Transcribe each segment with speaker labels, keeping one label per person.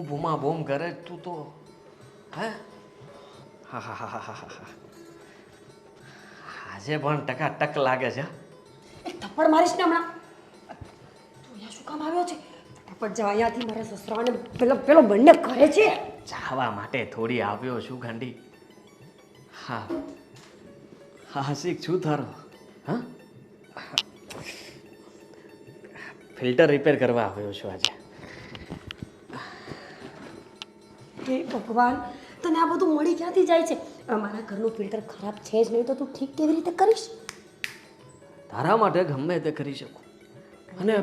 Speaker 1: બૂમા બૂમ કરે તું તો હે હા હા હા હા હા હા આજે પણ ટકાટક લાગે છે
Speaker 2: એક થપ્પડ મારીશ ને હમણાં. તું અહીંયા શું કામ આવ્યો છે? ફટાફટ જા અહીંયાથી. મારા સસરાને પેલો બંને કરે છે.
Speaker 1: ચાહવા માટે થોડી આવ્યો છું ગાંડી. હા હા શીખ છું તારો હા ફિલ્ટર રિપેર કરવા આવ્યો છું આજે.
Speaker 2: હે ભગવાન, તને આ બધું મળી ક્યાંથી જાય છે? અમારા ઘરનું ફિલ્ટર ખરાબ છે જ નહીં તો તું ઠીક કેવી રીતે કરીશ?
Speaker 1: તારા માટે ગમે તે કરી શકું અને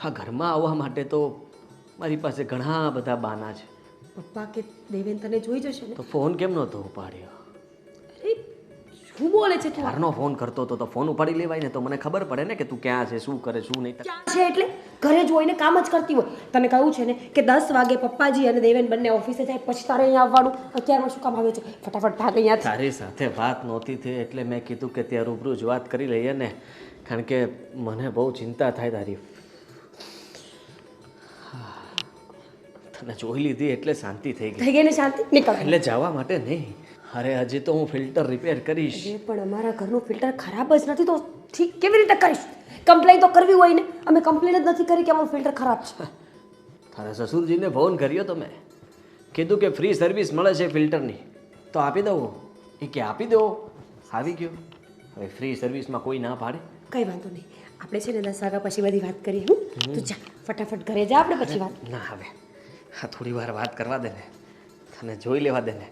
Speaker 1: આ ઘરમાં આવવા માટે તો મારી પાસે ઘણા બધા બાના છે.
Speaker 2: પપ્પા કે દેવેન તને જોઈ જશે ને?
Speaker 1: તો ફોન કેમ નહોતો ઉપાડ્યો?
Speaker 2: અરે શું બોલે છે તું?
Speaker 1: તારનો ફોન કરતો હતો તો ફોન ઉપાડી લેવાય ને, તો મને ખબર પડે ને કે તું ક્યાં છે, શું કરે, શું નહીં.
Speaker 2: ક્યાં છે એટલે? ઘરે જ હોય ને, કામ જ કરતી હોય. તને કહ્યું છે ને કે 10 વાગે પપ્પાજી અને દેવેન બંને ઓફિસે જાય પછી તારે અહીંયા આવવાનું. અત્યારમાં શું કામ આવ્યો છે? ફટાફટ ભાગ અહીંયાથી.
Speaker 1: તારી સાથે વાત નહોતી થઈ એટલે મેં કીધું કે ત્યાં રૂબરૂ જ વાત કરી લઈએ ને, કારણ કે મને બહુ ચિંતા થાય તારી. તને જોઈ લીધી એટલે શાંતિ થઈ ગઈ.
Speaker 2: થઈ ગઈ ને શાંતિ? નીકળ.
Speaker 1: એટલે જવા માટે નહીં, અરે હજી તો હું ફિલ્ટર રિપેર કરીશ.
Speaker 2: એ પણ અમારા ઘરનું ફિલ્ટર ખરાબ જ નથી તો ઠીક કેવી રીતે કરીશ? કમ્પ્લેન તો કરવી હોય ને. અમે કમ્પ્લેન જ નથી કરી કે અમારું ફિલ્ટર ખરાબ છે.
Speaker 1: તારા સસુરજીને ફોન કર્યો તો મેં, કીધું કે ફ્રી સર્વિસ મળે છે ફિલ્ટરની તો આપી દઉં. એ કે આપી દો. આવી ગયો. હવે ફ્રી સર્વિસમાં કોઈ ના પાડે?
Speaker 2: કઈ વાંધો નહીં, આપણે છે ને 10 વાગ્યા પછી બધી વાત કરીએ. તું જા ફટાફટ ઘરે જા, આપણે પછી વાત.
Speaker 1: ના હવે હા થોડી વાર વાત કરવા દે ને, તને જોઈ લેવા દે ને.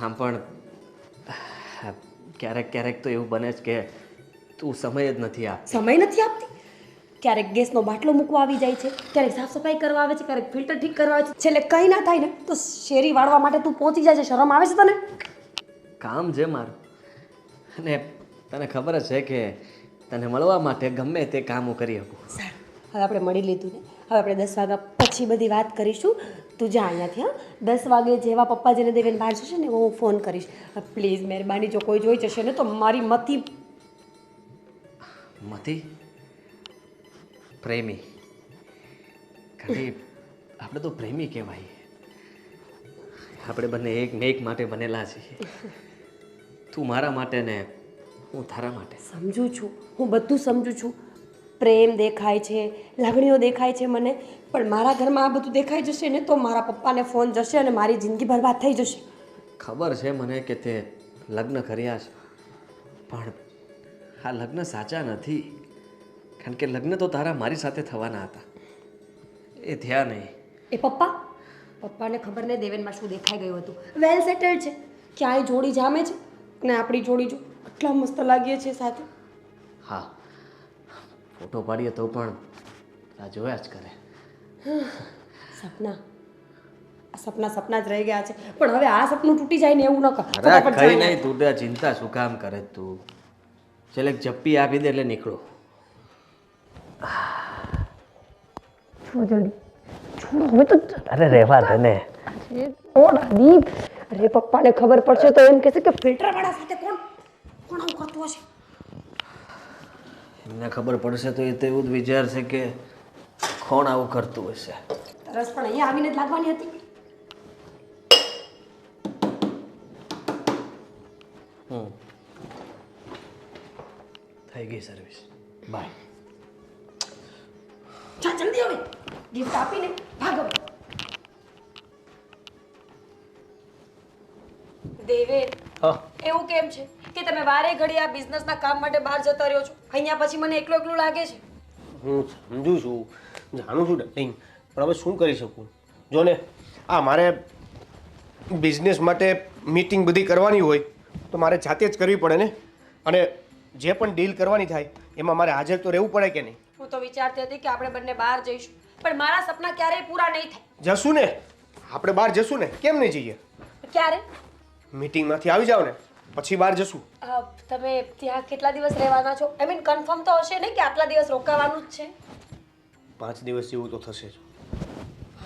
Speaker 1: આમ પણ ક્યારેક ક્યારેક તો એવું બને છે કે તું સમય જ નથી આપતી.
Speaker 2: સમય નથી આપતી? ક્યારેક ગેસનો બાટલો મૂકવા આવી જાય છે, ક્યારેક સાફ સફાઈ કરવા આવે છે, ક્યારેક ફિલ્ટર ઠીક કરવા આવે છે. છેલ્લે કંઈ ના થાય ને તો શેરી વાળવા માટે તું પહોંચી જાય છે. શરમ આવે છે તને?
Speaker 1: કામ છે મારું, અને તને ખબર જ છે કે તને મળવા માટે ગમે તે કામ હું કરી શકું.
Speaker 2: સારું, હવે આપણે મળી લીધું ને, હવે આપણે 10 વાગ્યા પછી બધી વાત કરીશું. તું જા અહીંયાથી. હા, 10 વાગે જેવા પપ્પાજીને દેવીને બહાર જશે ને હું ફોન કરીશ. પ્લીઝ મહેરબાની, જો કોઈ જોઈ જશે ને તો મારી મતી
Speaker 1: મતી પ્રેમી ખાલી આપણે તો પ્રેમી કહેવાય. આપણે બંને એક ને એક માટે બનેલા છીએ. તું મારા માટે ને હું તારા માટે.
Speaker 2: સમજુ છું, હું બધું સમજુ છું. પ્રેમ દેખાય છે, લાગણીઓ દેખાય છે મને, પણ મારા ઘરમાં આ બધું દેખાઈ જશે ને તો મારા પપ્પાને ફોન જશે અને મારી જિંદગી બરબાદ થઈ જશે.
Speaker 1: ખબર છે મને કે તે લગ્ન કર્યા છે, પણ આ લગ્ન સાચા નથી. કારણ કે લગ્ન તો તારા મારી સાથે થવાના હતા, એ થયા નહીં.
Speaker 2: એ પપ્પાને ખબર નહીં દેવેનમાં શું દેખાઈ ગયું હતું. વેલ સેટેડ છે, ક્યાંય જોડી જામે છે અને આપણી જોડી જો આટલા મસ્ત લાગીએ છીએ સાથે.
Speaker 1: હા, ફોટો પાડીએ તો પણ આ જોયા જ કરે.
Speaker 2: સપના, આ સપના જ રહી ગયા છે. પણ હવે આ સપનું તૂટી જાય ને એવું ન કર.
Speaker 1: અરે કઈ નહીં તૂટે, ચિંતા શું કામ કરે તું? ચલ એક જપ્પી આપી દે એટલે નીકળો.
Speaker 2: છોડ જલ્દી, છોડ હવે તો.
Speaker 1: અરે રહેવા દે ને.
Speaker 2: છોડ દીપ. અરે પપ્પાને ખબર પડશે તો એમ કહેશે કે ફિલ્ટર વાળા સાથે કોણ આવું કરતું હશે.
Speaker 1: એમને ખબર પડશે તો એ તો એવું જ વિચારશે કે કોણ આવું કરતું હશે.
Speaker 2: તરસ પણ અહીંયા આવીને જ લાગવાની હતી.
Speaker 1: થઈ ગઈ સર્વિસ. બાય.
Speaker 2: જા જલ્દી હવે ગિફ્ટ આપીને ભાગો. દેવેન, એવું કેમ છે કે તમે વારે ઘડી આ બિઝનેસના કામ માટે બહાર જતા રહ્યો છો? અહીંયા પછી મને એકલું એકલું લાગે છે.
Speaker 3: હું સમજુ છું, જાણું છું ડાર્લિંગ, પણ હવે શું કરી શકું? જો ને આ મારે બિઝનેસ માટે મીટિંગ બધી કરવાની હોય તો મારે જાતે જ કરવી પડે ને, અને જે પણ ડીલ કરવાની થાય એમાં મારે હાજર તો રહેવું પડે કે નહીં?
Speaker 2: હું તો વિચારતી હતી કે આપણે બંને બહાર જઈશું, પણ મારા સપના ક્યારેય પૂરા નહીં થાય.
Speaker 3: જશું ને, આપણે બહાર જશું ને, કેમ નહીં જઈએ?
Speaker 2: ક્યારે?
Speaker 3: મીટિંગમાંથી આવી જાવ ને પછી બહાર જશું.
Speaker 2: તમે ત્યાં કેટલા દિવસ રહેવાના છો? આઈ મીન કન્ફર્મ તો હશે ને કે આટલા દિવસ રોકાવાનું જ છે?
Speaker 3: 5 દિવસ જેવું તો થશે જ.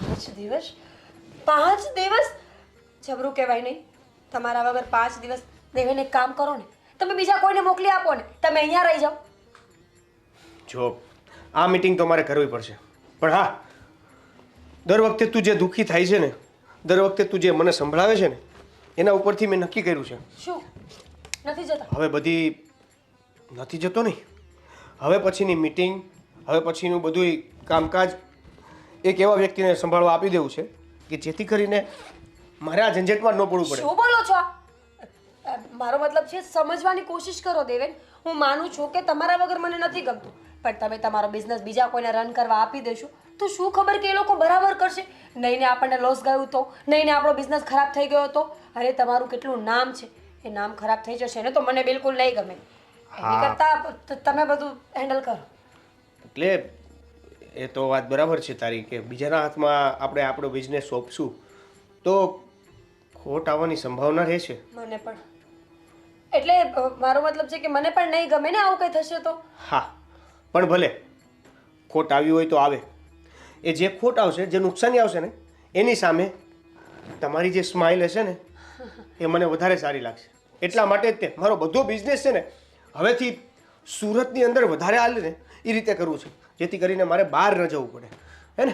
Speaker 2: 5 દિવસ? 5 દિવસ જબરું કહેવાય નહીં. તમારા વગર 5 દિવસ દેવેને એક કામ કરો ને, તમે બીજા કોઈને મોકલી આપો ને, તમે અહીંયા રહી જાઓ.
Speaker 3: જો આ મીટિંગ તો મારે કરવી પડશે, પણ હા દર વખતે તું જે દુઃખી થાય છે ને, દર વખતે તું જે મને સંભળાવે છે ને, એના ઉપરથી મેં નક્કી કર્યું છે
Speaker 2: શું નથી જતા?
Speaker 3: હવે બધી નથી જતો નહીં. હવે પછીની મીટિંગ, હવે પછીનું બધું કામકાજ એક એવા વ્યક્તિને સંભાળવા આપી દેવું છે કે જેથી કરીને મારે આ ઝંઝટમાં ન પડવું પડે.
Speaker 2: શું બોલો છો મારો મતલબ છે સમજવાની કોશિશ કરો દેવેન. હું માનું છું કે તમારા વગર મને નથી ગમતું, પણ તમે તમારો બિઝનેસ બીજા કોઈને રન કરવા આપી દેશો તો શું ખબર કે એ લોકો બરાબર કરશે. નહીં ને આપણને લોસ ગયું તો, નહીં ને આપણો બિઝનેસ ખરાબ થઈ ગયો તો. અરે તમારું કેટલું નામ છે, એ નામ ખરાબ થઈ જશે ને તો મને બિલકુલ નહીં ગમે. એની કરતાં તમે બધું હેન્ડલ કરો.
Speaker 3: એટલે એ તો વાત બરાબર છે તારી કે બીજાના હાથમાં આપણે આપણો બિઝનેસ સોંપશું તો ખોટ આવવાની સંભાવના રહેશે.
Speaker 2: મને પણ એટલે મારો મતલબ છે કે મને પણ નહીં ગમે ને આવું કંઈ થશે તો.
Speaker 3: હા, પણ ભલે ખોટ આવી હોય તો આવે. એ જે ખોટ આવશે, જે નુકસાની આવશે ને, એની સામે તમારી જે સ્માઇલ હશે ને એ મને વધારે સારી લાગશે. એટલા માટે જ તે મારો બધો બિઝનેસ છે ને હવેથી સુરતની અંદર વધારે હાલે ને એ રીતે કરવું છે, જેથી કરીને મારે બહાર ન જવું પડે, હે ને?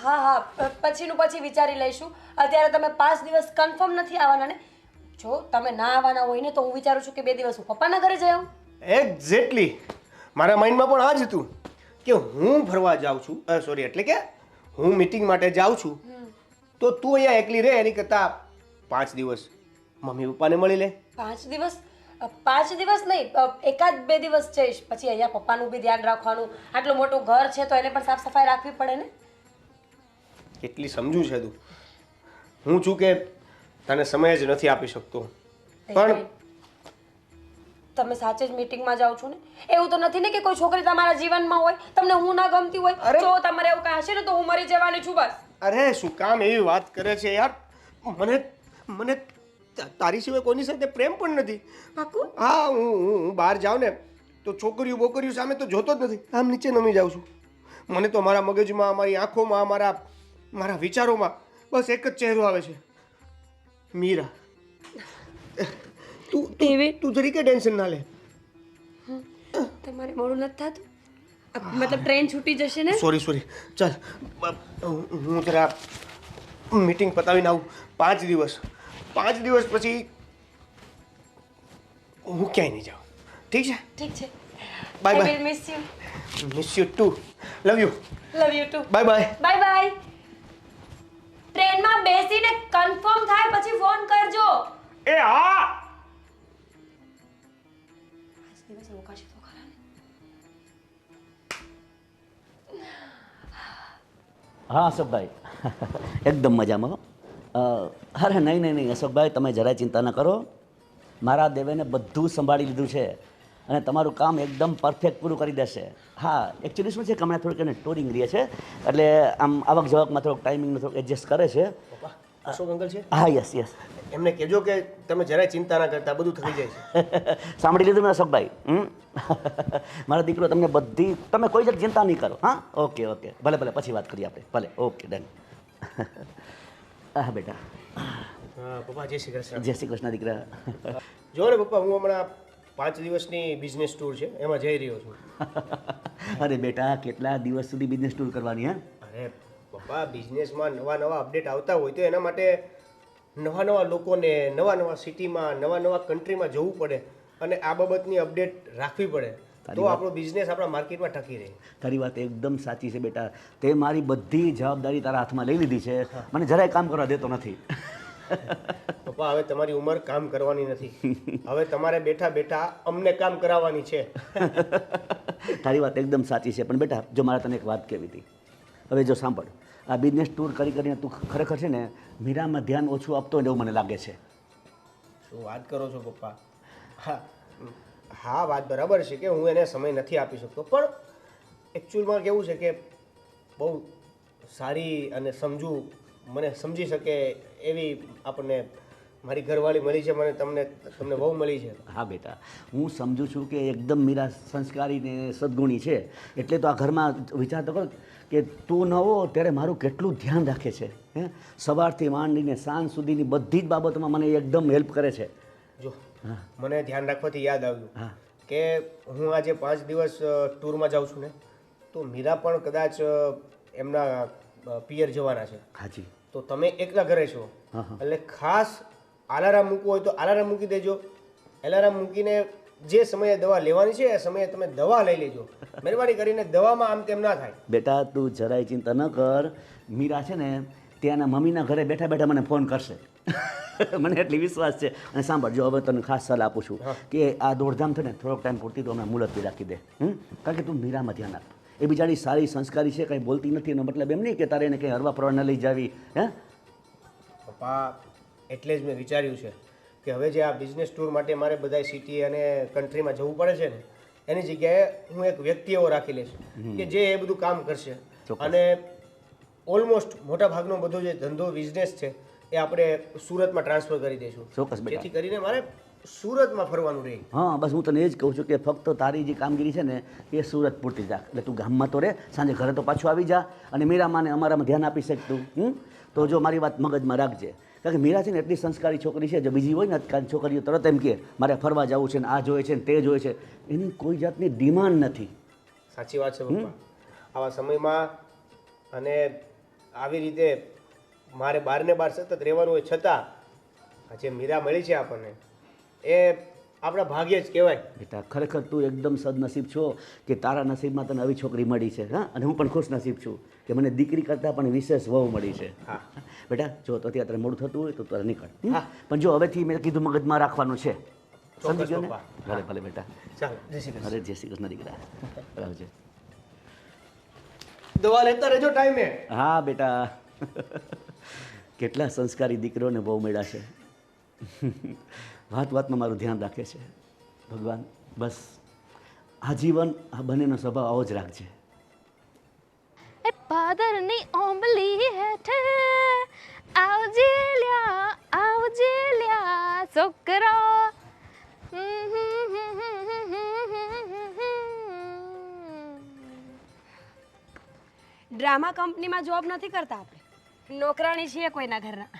Speaker 2: હા હા, પછીનું પછી વિચારી લઈશું. અત્યારે તમે 5 દિવસ કન્ફર્મ નથી આવવાના ને? જો તમે ના આવવાના હોય ને તો હું વિચારું છું કે 2 દિવસ હું પપ્પાના ઘરે જઈ આવું.
Speaker 3: એક્ઝેક્ટલી મારા માઇન્ડમાં પણ આ જ હતું કે હું ફરવા જાઉં છું, સોરી એટલે કે હું મીટિંગ માટે જાઉં છું તો તું અહીંયા એકલી રહે એની કરતાં 5 દિવસ મમ્મી પપ્પાને મળી લે.
Speaker 2: 5 દિવસ? 5 દિવસ નહીં, 1-2 દિવસ જઈશ. પછી અહીંયા પપ્પાનું બી ધ્યાન રાખવાનું. આટલું મોટું ઘર છે તો એને પણ સાફ સફાઈ રાખવી પડે ને.
Speaker 3: એટલી સમજુ છે તું. હું છું કે તને સમય જ નથી આપી શકતો, પણ
Speaker 2: તમે સાચે જ મીટિંગમાં જાઓ છો ને? એવું તો નથી ને કે કોઈ છોકરી તમારા જીવનમાં હોય, તમને હું ના ગમતી હોય? જો તમારે એવું કાંઈ હશે ને તો હું મરી જવાની છું બસ.
Speaker 3: અરે શું કામ એવી વાત કરે છે યાર? મને મને તારી સિવાય કોઈની સાથે પ્રેમ પણ નથી.
Speaker 2: પાકું?
Speaker 3: હા, હું બહાર જાઉં ને તો છોકરીઓ બોકરીઓ સામે તો જોતો જ નથી, આમ નીચે નમી જાઉં છું. મને તો મારા મગજમાં, મારી આંખોમાં, મારા વિચારોમાં બસ એક જ ચહેરો આવે છે, મીરા. તું જરીકે ટેન્શન ના લે.
Speaker 2: તમારે મોડું નથી થતું? મતલબ ટ્રેન છૂટી જશે ને?
Speaker 3: સોરી ચાલ હું જરા મીટિંગ પતાવીને આવું. 5 દિવસ પછી હું ક્યાંય નહીં જાઉં. ઠીક છે?
Speaker 2: ઠીક છે.
Speaker 3: Bye
Speaker 2: I
Speaker 3: bye.
Speaker 2: will miss you.
Speaker 3: Miss you too. Love you.
Speaker 2: Love you too.
Speaker 3: Bye bye.
Speaker 2: Bye bye. ટ્રેનમાં બેસીને કન્ફર્મ થાય પછી ફોન કરજો.
Speaker 3: એ હા.
Speaker 2: 5 દિવસ રોકાશે તો ખરા ને?
Speaker 4: હા અશોકભાઈ, એકદમ મજામાં હો. અરે નહીં અશોકભાઈ, તમે જરાય ચિંતા ન કરો. મારા દેવેને બધું સંભાળી લીધું છે અને તમારું કામ એકદમ પરફેક્ટ પૂરું કરી દેશે. હા, એકચ્યુઅલી શું છે કે હમણાં થોડીક એને ટોરિંગ રહે છે, એટલે આમ આવક જાવકમાં થોડોક ટાઈમિંગનો થોડોક એડજસ્ટ કરે છે.
Speaker 3: પપ્પા, અશોક અંકલ છે?
Speaker 4: હા, યસ
Speaker 3: એમને કહેજો કે તમે જરાય ચિંતા ના કરતા, બધું થઈ જાય છે.
Speaker 4: સાંભળી લીધું ને અશોકભાઈ? મારો દીકરો તમને બધી, તમે કોઈ જ ચિંતા નહીં કરો. હા, ઓકે ભલે પછી વાત કરીએ આપણે. ભલે, ઓકે ડન. હા બેટા.
Speaker 3: હા પપ્પા, જય શ્રી કૃષ્ણ.
Speaker 4: જય શ્રી કૃષ્ણ દીકરા.
Speaker 3: જો ને પપ્પા, હું હમણાં 5 દિવસની બિઝનેસ ટૂર છે એમાં જઈ રહ્યો છું.
Speaker 4: અરે બેટા, કેટલા દિવસ સુધી બિઝનેસ ટૂર કરવાની? હા,
Speaker 3: અરે પપ્પા, બિઝનેસમાં નવા અપડેટ આવતા હોય તો એના માટે નવા લોકોને નવા સિટીમાં નવા કન્ટ્રીમાં જવું પડે અને આ બાબતની અપડેટ રાખવી પડે તો આપણો બિઝનેસ આપણા માર્કેટમાં ટકી રહે.
Speaker 4: તારી વાત એકદમ સાચી છે બેટા. તે મારી બધી જવાબદારી તારા હાથમાં લઈ લીધી છે, મને જરાય કામ કરવા દેતો નથી.
Speaker 3: પપ્પા, હવે તમારી ઉંમર કામ કરવાની નથી, હવે તમારે બેઠા અમને કામ કરાવવાની છે.
Speaker 4: તારી વાત એકદમ સાચી છે, પણ બેટા જો મારે તને એક વાત કહેવી હતી. હવે જો સાંભળ, આ બિઝનેસ ટૂર કરીને તું ખરેખર છે ને મીરામાં ધ્યાન ઓછું આપતો હોય એવું મને લાગે છે.
Speaker 3: શું વાત કરો છો પપ્પા? હા, વાત બરાબર છે કે હું એને સમય નથી આપી શકતો, પણ એકચ્યુઅલમાં કેવું છે કે બહુ સારી અને મને સમજી શકે એવી આપણને મારી ઘરવાળી મળી છે, મને તમને બહુ મળી છે.
Speaker 4: હા બેટા, હું સમજુ છું કે એકદમ મીરા સંસ્કારી ને સદગુણી છે, એટલે તો આ ઘરમાં વિચાર તો કરો કે તું ન હો ત્યારે મારું કેટલું ધ્યાન રાખે છે. હે, સવારથી માંડીને સાંજ સુધીની બધી જ બાબતોમાં મને એકદમ હેલ્પ કરે છે.
Speaker 3: જો મને ધ્યાન રાખવાથી યાદ આવ્યું
Speaker 4: હા,
Speaker 3: કે હું આજે 5 દિવસ ટૂરમાં જાઉં છું ને, તો મીરા પણ કદાચ એમના પિયર જવાના છે,
Speaker 4: હાજી.
Speaker 3: તો તમે એકલા ઘરે છો,
Speaker 4: હા, હા.
Speaker 3: એટલે ખાસ અલાર્મ મૂકવું હોય તો અલાર્મ મૂકી દેજો. એલાર્મ મૂકીને જે સમયે દવા લેવાની છે એ સમયે તમે દવા લઈ લેજો. મહેરબાની કરીને દવામાં આમ તેમ ના થાય.
Speaker 4: બેટા તું જરાય ચિંતા ન કર. મીરા છે ને ત્યાંના મમ્મીના ઘરે બેઠા બેઠા મને ફોન કરશે. મને એટલી વિશ્વાસ છે. અને સાંભળ, જો હવે તને ખાસ સલાહ આપું છું કે આ દોડધામ છે ને થોડોક ટાઈમ પૂરતી તો હમણાં મુલતવી રાખી દે. કારણ કે તું મીરામાં ધ્યાન આપ. એ બિચારી સારી સંસ્કારી છે, કંઈ બોલતી નથી, એનો મતલબ એમ નહીં કે તારે એને કંઈ હરવા ફરવા ન લઈ જાવી. હે
Speaker 3: પપ્પા, એટલે જ મેં વિચાર્યું છે કે હવે જે આ બિઝનેસ ટૂર માટે મારે બધા સિટી અને કન્ટ્રીમાં જવું પડે છે ને, એની જગ્યાએ હું એક વ્યક્તિ એવો રાખી લઈશ કે જે એ બધું કામ કરશે.
Speaker 4: ચોક્કસ.
Speaker 3: અને ઓલમોસ્ટ મોટા ભાગનો બધો જે ધંધો બિઝનેસ છે એ આપણે સુરતમાં ટ્રાન્સફર કરી દઈશું.
Speaker 4: ચોક્કસ બેટા.
Speaker 3: જેથી કરીને મારે સુરતમાં ફરવાનું રહે.
Speaker 4: હા, બસ હું તને એ જ કહું છું કે ફક્ત તારી જે કામગીરી છે ને એ સુરત પૂરતી રાખ. એટલે તું ગામમાં તો રહે, સાંજે ઘરે તો પાછું આવી જા. અને મીરામાં ને અમારામાં ધ્યાન આપી શક તું. તો જો મારી વાત મગજમાં રાખજે. કારણ કે મીરા છે ને એટલી સંસ્કારી છોકરી છે. જો બીજી હોય ને કારણ છોકરીઓ તરત એમ કે મારે ફરવા જવું છે ને આ જોઈએ છે ને તે જોઈએ છે. એની કોઈ જાતની ડિમાન્ડ નથી.
Speaker 3: સાચી વાત છે પપ્પા. આવા સમયમાં અને આવી રીતે મારે બાર ને બાર સતત રહેવાનું હોય છતાં આ જે મીરા મળી છે આપણને એ આપણા ભાગ્ય જ કહેવાય.
Speaker 4: બેટા ખરેખર તું એકદમ સદનસીબ છો કે તારા નસીબમાં તને આવી છોકરી મળી છે. હા, અને હું પણ ખુશ નસીબ છું કે મને દીકરી કરતાં પણ વિશેષ વહુ મળી છે.
Speaker 3: હા.
Speaker 4: બેટા જો તો અત્યારે મોડું થતું હોય તો તારે નીકળ.
Speaker 3: હા.
Speaker 4: પણ જો હવેથી મેં કીધું મગજમાં રાખવાનું છે.
Speaker 3: ચોક્કસ
Speaker 4: સમજી ગયો ને?
Speaker 3: પપ્પા.
Speaker 4: ભલે ભલે બેટા.
Speaker 3: ચાલો, જય શ્રી કૃષ્ણ.
Speaker 4: અરે જય શ્રી કૃષ્ણ દીકરા. આવજે.
Speaker 3: દવા લેતા રહેજો ટાઈમે.
Speaker 4: હા બેટા. કેટલા સંસ્કારી દીકરોને બહુ મળ્યા છે. વાત વાતમાં મારું ધ્યાન રાખે છે. ભગવાન બસ આજીવન આ બંનેનો સ્વભાવ આવો જ રાખજે.
Speaker 5: એ પાદરની ઓંબલી હેઠે આવજે લ્યા છોકરા.
Speaker 2: ડ્રામા કંપનીમાં જોબ નથી કરતા આપણે, નોકરાણી છીએ કોઈના ઘરના.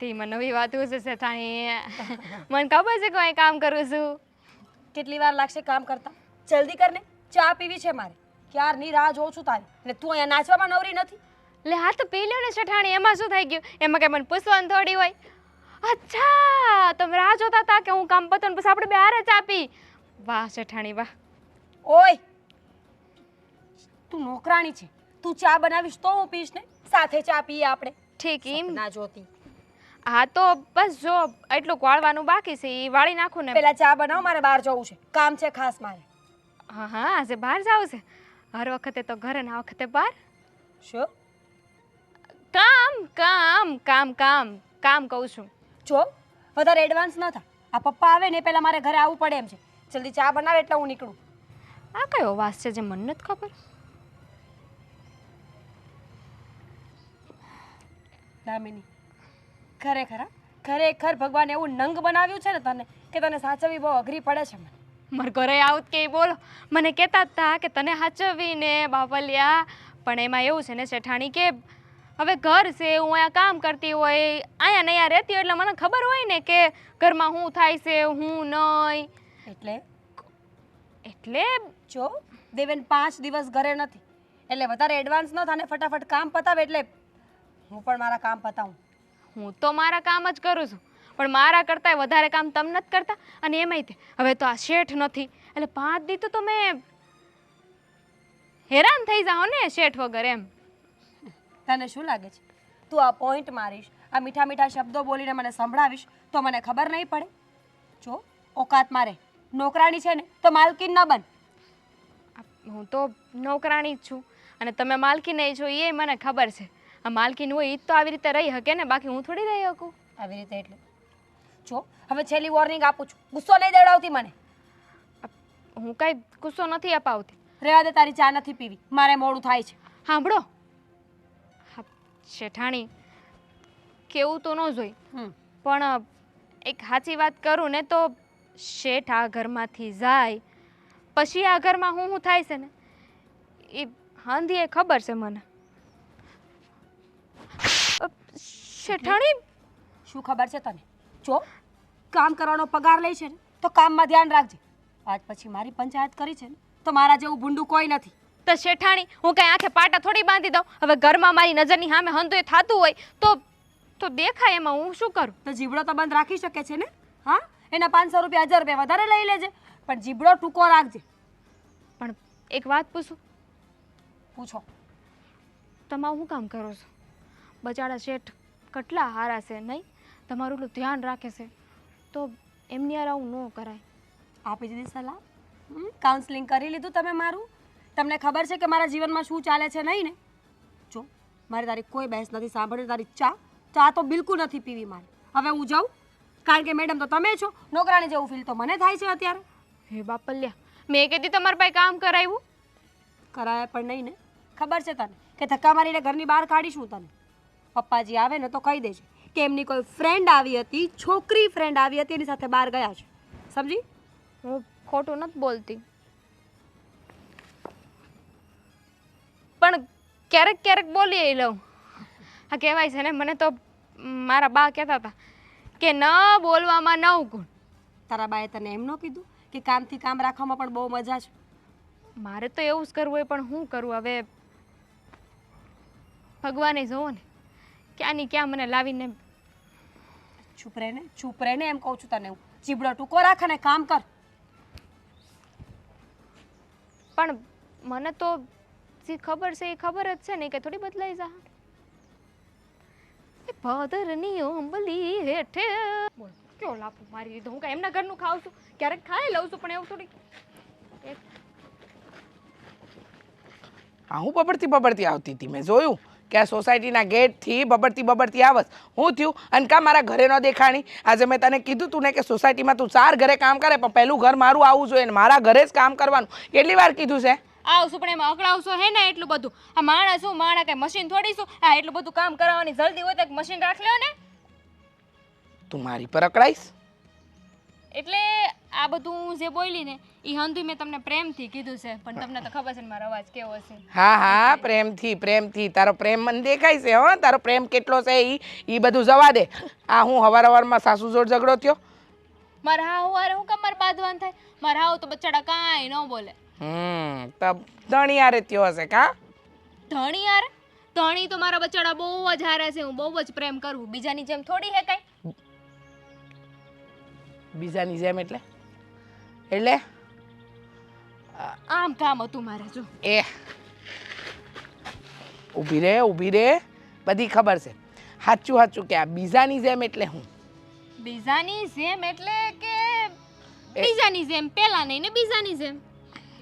Speaker 5: તેમાં નવી વાતો છે શેઠાણી. મને ખબર છે કોઈ કામ કરું છું.
Speaker 2: કેટલી વાર લાગશે કામ કરતા? જલ્દી કરને, ચા પીવી છે મારે. ક્યારની રાહ જોઉં છું તારી. ને તું અહીંયા નાચવામાં નવરી નથી.
Speaker 5: લે હા તો પી લ્યો ને શેઠાણી, એમાં શું થઈ ગયું? એમાં કઈ મને પૂછવાનું થોડી હોય. અચ્છા, તમે રાહ જોતા હતા કે હું કામ પતું પછી આપણે બે હારે ચા પી. વાહ શેઠાણી વાહ.
Speaker 2: ઓય, તું નોકરાણી છે, તું ચા બનાવીશ તો હું પીશ ને, સાથે ચા પીએ આપણે.
Speaker 5: ઠીક એમ.
Speaker 2: ના જોતી.
Speaker 5: હા તો બસ જો એટલું વાળવાનું બાકી છે એ વાળી નાખું ને.
Speaker 2: પેલા ચા બનાવ, મારે બહાર જવું છે, કામ છે ખાસ મારે.
Speaker 5: હા હા આજે બહાર જાવ છે. હર વખતે તો ઘરે ના વખતે બહાર.
Speaker 2: શું?
Speaker 5: કામ કામ કામ કામ કામ કહું છું.
Speaker 2: જો વધારે એડવાન્સ ન થા. આ પપ્પા આવે ને પહેલા મારે ઘરે આવવું પડે એમ છે. જલ્દી ચા બનાવે એટલે હું નીકળું.
Speaker 5: આ કયો વાસ છે જે મને નથી ખબર.
Speaker 2: દામિની, ખરેખર ભગવાને એવું નંગ બનાવ્યું છે ને તને કે તને સાચવવી બહુ અઘરી પડે છે મને.
Speaker 5: મારે ઘરે આવું કે બોલો મને કહેતા હતા કે તને હાચવીને બાપલિયા. પણ એમાં એવું છે ને શેઠાણી કે હવે ઘર છે, હું અહીંયા કામ કરતી હોય, અહીંયા ને અહીંયા રહેતી હોય એટલે મને ખબર હોય ને કે ઘરમાં શું થાય છે હું નહીં. એટલે
Speaker 2: જો દેવેન 5 દિવસ ઘરે નથી એટલે વધારે એડવાન્સ ન થાને, ફટાફટ કામ પતાવે એટલે હું પણ મારા કામ પતાવું.
Speaker 5: હું તો મારા કામ જ કરું છું, પણ મારા કરતાં વધારે કામ તમે નથી કરતા. અને એમાંય તે હવે તો આ શેઠ નથી એટલે 5 દી તો તમે હેરાન થઈ જાઓ ને શેઠ વગર એમ.
Speaker 2: તને શું લાગે છે તું આ પોઈન્ટ મારીશ, આ મીઠા મીઠા શબ્દો બોલીને મને સંભળાવીશ તો મને ખબર નહીં પડે? જો ઓકાત મારે નોકરાણી છે ને તો માલકીન ન બન.
Speaker 5: હું તો નોકરાણી જ છું અને તમે માલકીન છો એ મને ખબર છે. આ માલકીન હોય એ જ તો આવી રીતે રહી શકે ને, બાકી હું થોડી રહી શકું.
Speaker 2: આવી રીતે એટલે જો હવે છેલ્લી વોર્નિંગ આપું છું, ગુસ્સો નહીં દેવડાવતી મને.
Speaker 5: હું કાંઈ ગુસ્સો નથી અપાવતી.
Speaker 2: રહેવા દે, તારી ચા નથી પીવી, મારે મોડું થાય છે.
Speaker 5: સાંભળો શેઠાણી, કેવું તો ન જોઈ પણ એક સાચી વાત કરું ને તો શેઠ આ ઘરમાંથી જાય પછી આ ઘરમાં હું થાય છે ને એ હાંધી એ ખબર છે મને. શેઠાણી
Speaker 2: શું ખબર છે તને? જો કામ કરવાનો પગાર લે છે ને તો કામમાં ધ્યાન રાખજે. આજ પછી મારી પંચાયત કરી છે ને તો મારા જેવું ભૂંડું કોઈ નથી.
Speaker 5: તો શેઠાણી હું કાંઈ આંખે પાટા થોડી બાંધી દઉં. હવે ઘરમાં મારી નજરની સામે હંધુય થતું હોય તો દેખાય એમાં હું શું કરું?
Speaker 2: તો જીબડો તો બંધ રાખી શકે છે ને? હા, એના 500 રૂપિયા 1000 રૂપિયા વધારે લઈ લેજે, પણ જીબડો ટૂંકો રાખજે.
Speaker 5: પણ એક વાત પૂછું,
Speaker 2: પૂછો.
Speaker 5: તમે શું કામ કરો છો? બચાડા શેઠ કેટલા હારા છે નહીં? તમારું એટલું ધ્યાન રાખે છે, તો એમની યાર આવું ન કરાય.
Speaker 2: આપી દીધી સલાહ, કાઉન્સલિંગ કરી લીધું તમે મારું. તમને ખબર છે કે મારા જીવનમાં શું ચાલે છે નહીં ને? જો મારે તારી કોઈ બહેસ નથી સાંભળવી. તારી ચા તો બિલકુલ નથી પીવી મારે. હવે હું જાઉં, કારણ કે મેડમ તો તમે છો, નોકરાણી જેવું ફીલ તો મને થાય છે અત્યારે.
Speaker 5: હે બાપલ્યા, મેં કીધી તમારા પાસે કામ કરાવ્યું?
Speaker 2: કરાયા પણ નહીં ને? ખબર છે તને કે ધક્કા મારીને ઘરની બહાર કાઢીશું તને. પપ્પાજી આવે ને તો કહી દેજે કે એમની કોઈ ફ્રેન્ડ આવી હતી, છોકરી ફ્રેન્ડ આવી હતી, એની સાથે બહાર ગયા છે. સમજી?
Speaker 5: હું ખોટું નથી બોલતી, પણ ક્યારેક ક્યારેક બોલી લઉં. હા, કહેવાય છે ને, મને તો મારા બા કહેતા હતા કે ન બોલવામાં 9 ગુણ.
Speaker 2: તારા બાએ તને એમ ન કીધું કે કામથી કામ રાખવામાં પણ બહુ મજા છે?
Speaker 5: મારે તો એવું જ કરવું હોય, પણ શું કરું હવે? ભગવાને જોવો ને ક્યાંની ક્યાં મને લાવીને.
Speaker 2: ચૂપ રહે ને એમ કહું છું તને. હું જીબડો ટૂંકો રાખ અને કામ કર.
Speaker 5: પણ મને તો જે ખબર છે એ ખબર જ છે ને કે થોડી બદલાઈ જા. એ ભાદરની અંબલી હેઠે બોલ કેવો લાપુ મારી દીધો. હું કાંઈ એમના ઘરનું ખાઉં છું, ક્યારેક ખાઈ લઉં છું, પણ એવું થોડી.
Speaker 6: હા, હું બબડતી આવતી હતી. મેં જોયું કે આ સોસાયટીના ગેટથી બબડતી આવસ. હું થયું અને કાં મારા ઘરે ન દેખાણી? આજે મેં તને કીધું તું ને કે સોસાયટીમાં તું 4 ઘરે કામ કરે, પણ પહેલું ઘર મારું આવવું જોઈએ ને મારા ઘરે જ કામ કરવાનું. કેટલી વાર કીધું છે?
Speaker 5: આવશું પણ એમાં અકળાવશો હે ને એટલું બધું. આ માણસ શું, માણા કઈ મશીન થોડી શું? આ એટલું બધું કામ કરાવવાની જલ્દી હોય તો મશીન રાખ લ્યો ને.
Speaker 6: તું મારી પર અકળાઈશ?
Speaker 5: એટલે આ બધું જે બોલી ને એ હંધુય મેં તમને પ્રેમથી કીધું છે, પણ તમને તો ખબર છે ને મારો અવાજ કેવો હશે.
Speaker 6: હા, પ્રેમથી તારો પ્રેમ મને દેખાય છે. હો, તારો પ્રેમ કેટલો છે એ બધું જવા દે. આ હું હવારમાં સાસુ જોડ ઝઘડો થયો?
Speaker 5: મારા હાવ હારે હું કમર બાંધવાનું થાય? મારા હાવ તો બચ્ચાડા કાંઈ ન બોલે.
Speaker 6: તો ધણી હારે થયો હશે કા?
Speaker 5: ધણી હારે? ધણી તો મારા બચ્ચાડા બહુ જ હારે છે. હું બહુ જ પ્રેમ કરું, બીજાની જેમ થોડી હે કાંઈ.
Speaker 6: બીજાની જેમ એટલે
Speaker 5: આમ કામ હતું મારે. જો
Speaker 6: એ ઊભી રે, બધી ખબર છે. સાચું કે આ બીજાની જેમ એટલે હું?
Speaker 5: બીજાની જેમ એટલે કે બીજાની જેમ, પેલા નહીં ને બીજાની જેમ.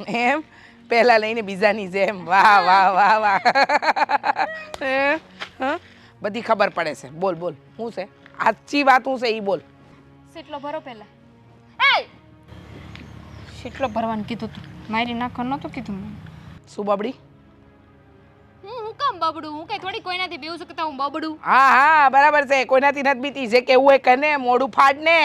Speaker 6: એમ? પહેલા લઈને બીજાની જેમ? વાહ. બધી ખબર પડે છે. બોલ શું છે? સાચી વાત શું છે એ બોલ.
Speaker 5: સીટલો ભરો પહેલા. એ સીટલો ભરવાનું કીધું તું, મારી નાખવાનું નહોતું કીધું.
Speaker 6: શું બબડી?
Speaker 5: હું કામ બબડું? હું કઈ થોડી કોઈનાથી બીવું શકતા હું બબડું?
Speaker 6: હા, બરાબર છે. કોઈનાથી નથી બીતી. જે કેવું હોય કને, મોઢું ફાડ ને.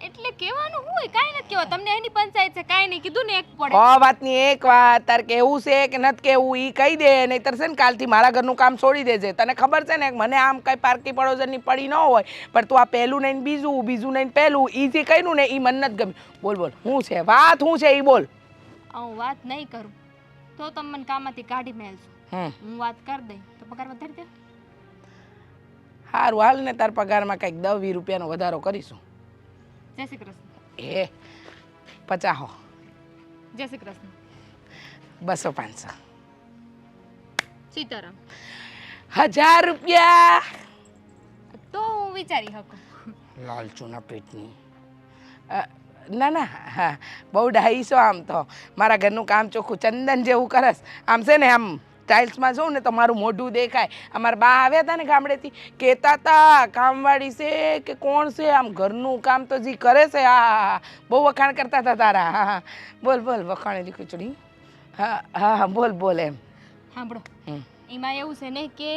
Speaker 5: એટલે કહેવાનું હોય કાંઈ નથી કહેવા. તમને એની પંચાયત છે, કાંઈ નહીં કીધું ને એક પડે.
Speaker 6: વાતની એક વાત, તાર કેવું છે કે નથી કેવું એ કહી દે, નહીતર છે ને કાલથી મારા ઘરનું કામ છોડી દેજે. તને ખબર છે ને મને આમ કઈ પારકી પડોશરની પડી ન હોય, પણ તું આ પહેલું નહીં બીજું નહીં પહેલું એ જે કહ્યું ને એ મને નથી ગમ્યું. બોલ શું છે વાત? શું છે એ બોલ.
Speaker 5: હું વાત નહીં કરું તો તમે મને કામમાંથી કાઢી મેલશો. હું વાત કરી દઈ તો પગાર વધારી દે.
Speaker 6: સારું, હાલ ને તાર પગારમાં કંઈક 10-20 રૂપિયાનો વધારો કરીશું.
Speaker 5: જય શ્રી કૃષ્ણ.
Speaker 6: એ 50.
Speaker 5: જય શ્રી કૃષ્ણ.
Speaker 6: 200-500.
Speaker 5: સીતારામ.
Speaker 6: 1000 રૂપિયા
Speaker 5: તો હું વિચારી શકું.
Speaker 6: લાલચુના પેટની. ના હા, બહુ ડાહીશો આમ તો. મારા ઘરનું કામ ચોખ્ખું ચંદન જેવું કરસ. આમ છે ને આમ ટાઇલ્સમાં જોઉં ને તો મારું મોઢું દેખાય. અમારા બા આવ્યા હતા ને ગામડેથી, કહેતા હતા કામવાળી છે કે કોણ છે, આમ ઘરનું કામ તો જે કરે છે. હા, બહુ વખાણ કરતા હતા તારા. હા, બોલ વખાણેલી ખીચડી. હા, બોલ એમ.
Speaker 5: સાંભળો, એમાં એવું છે ને કે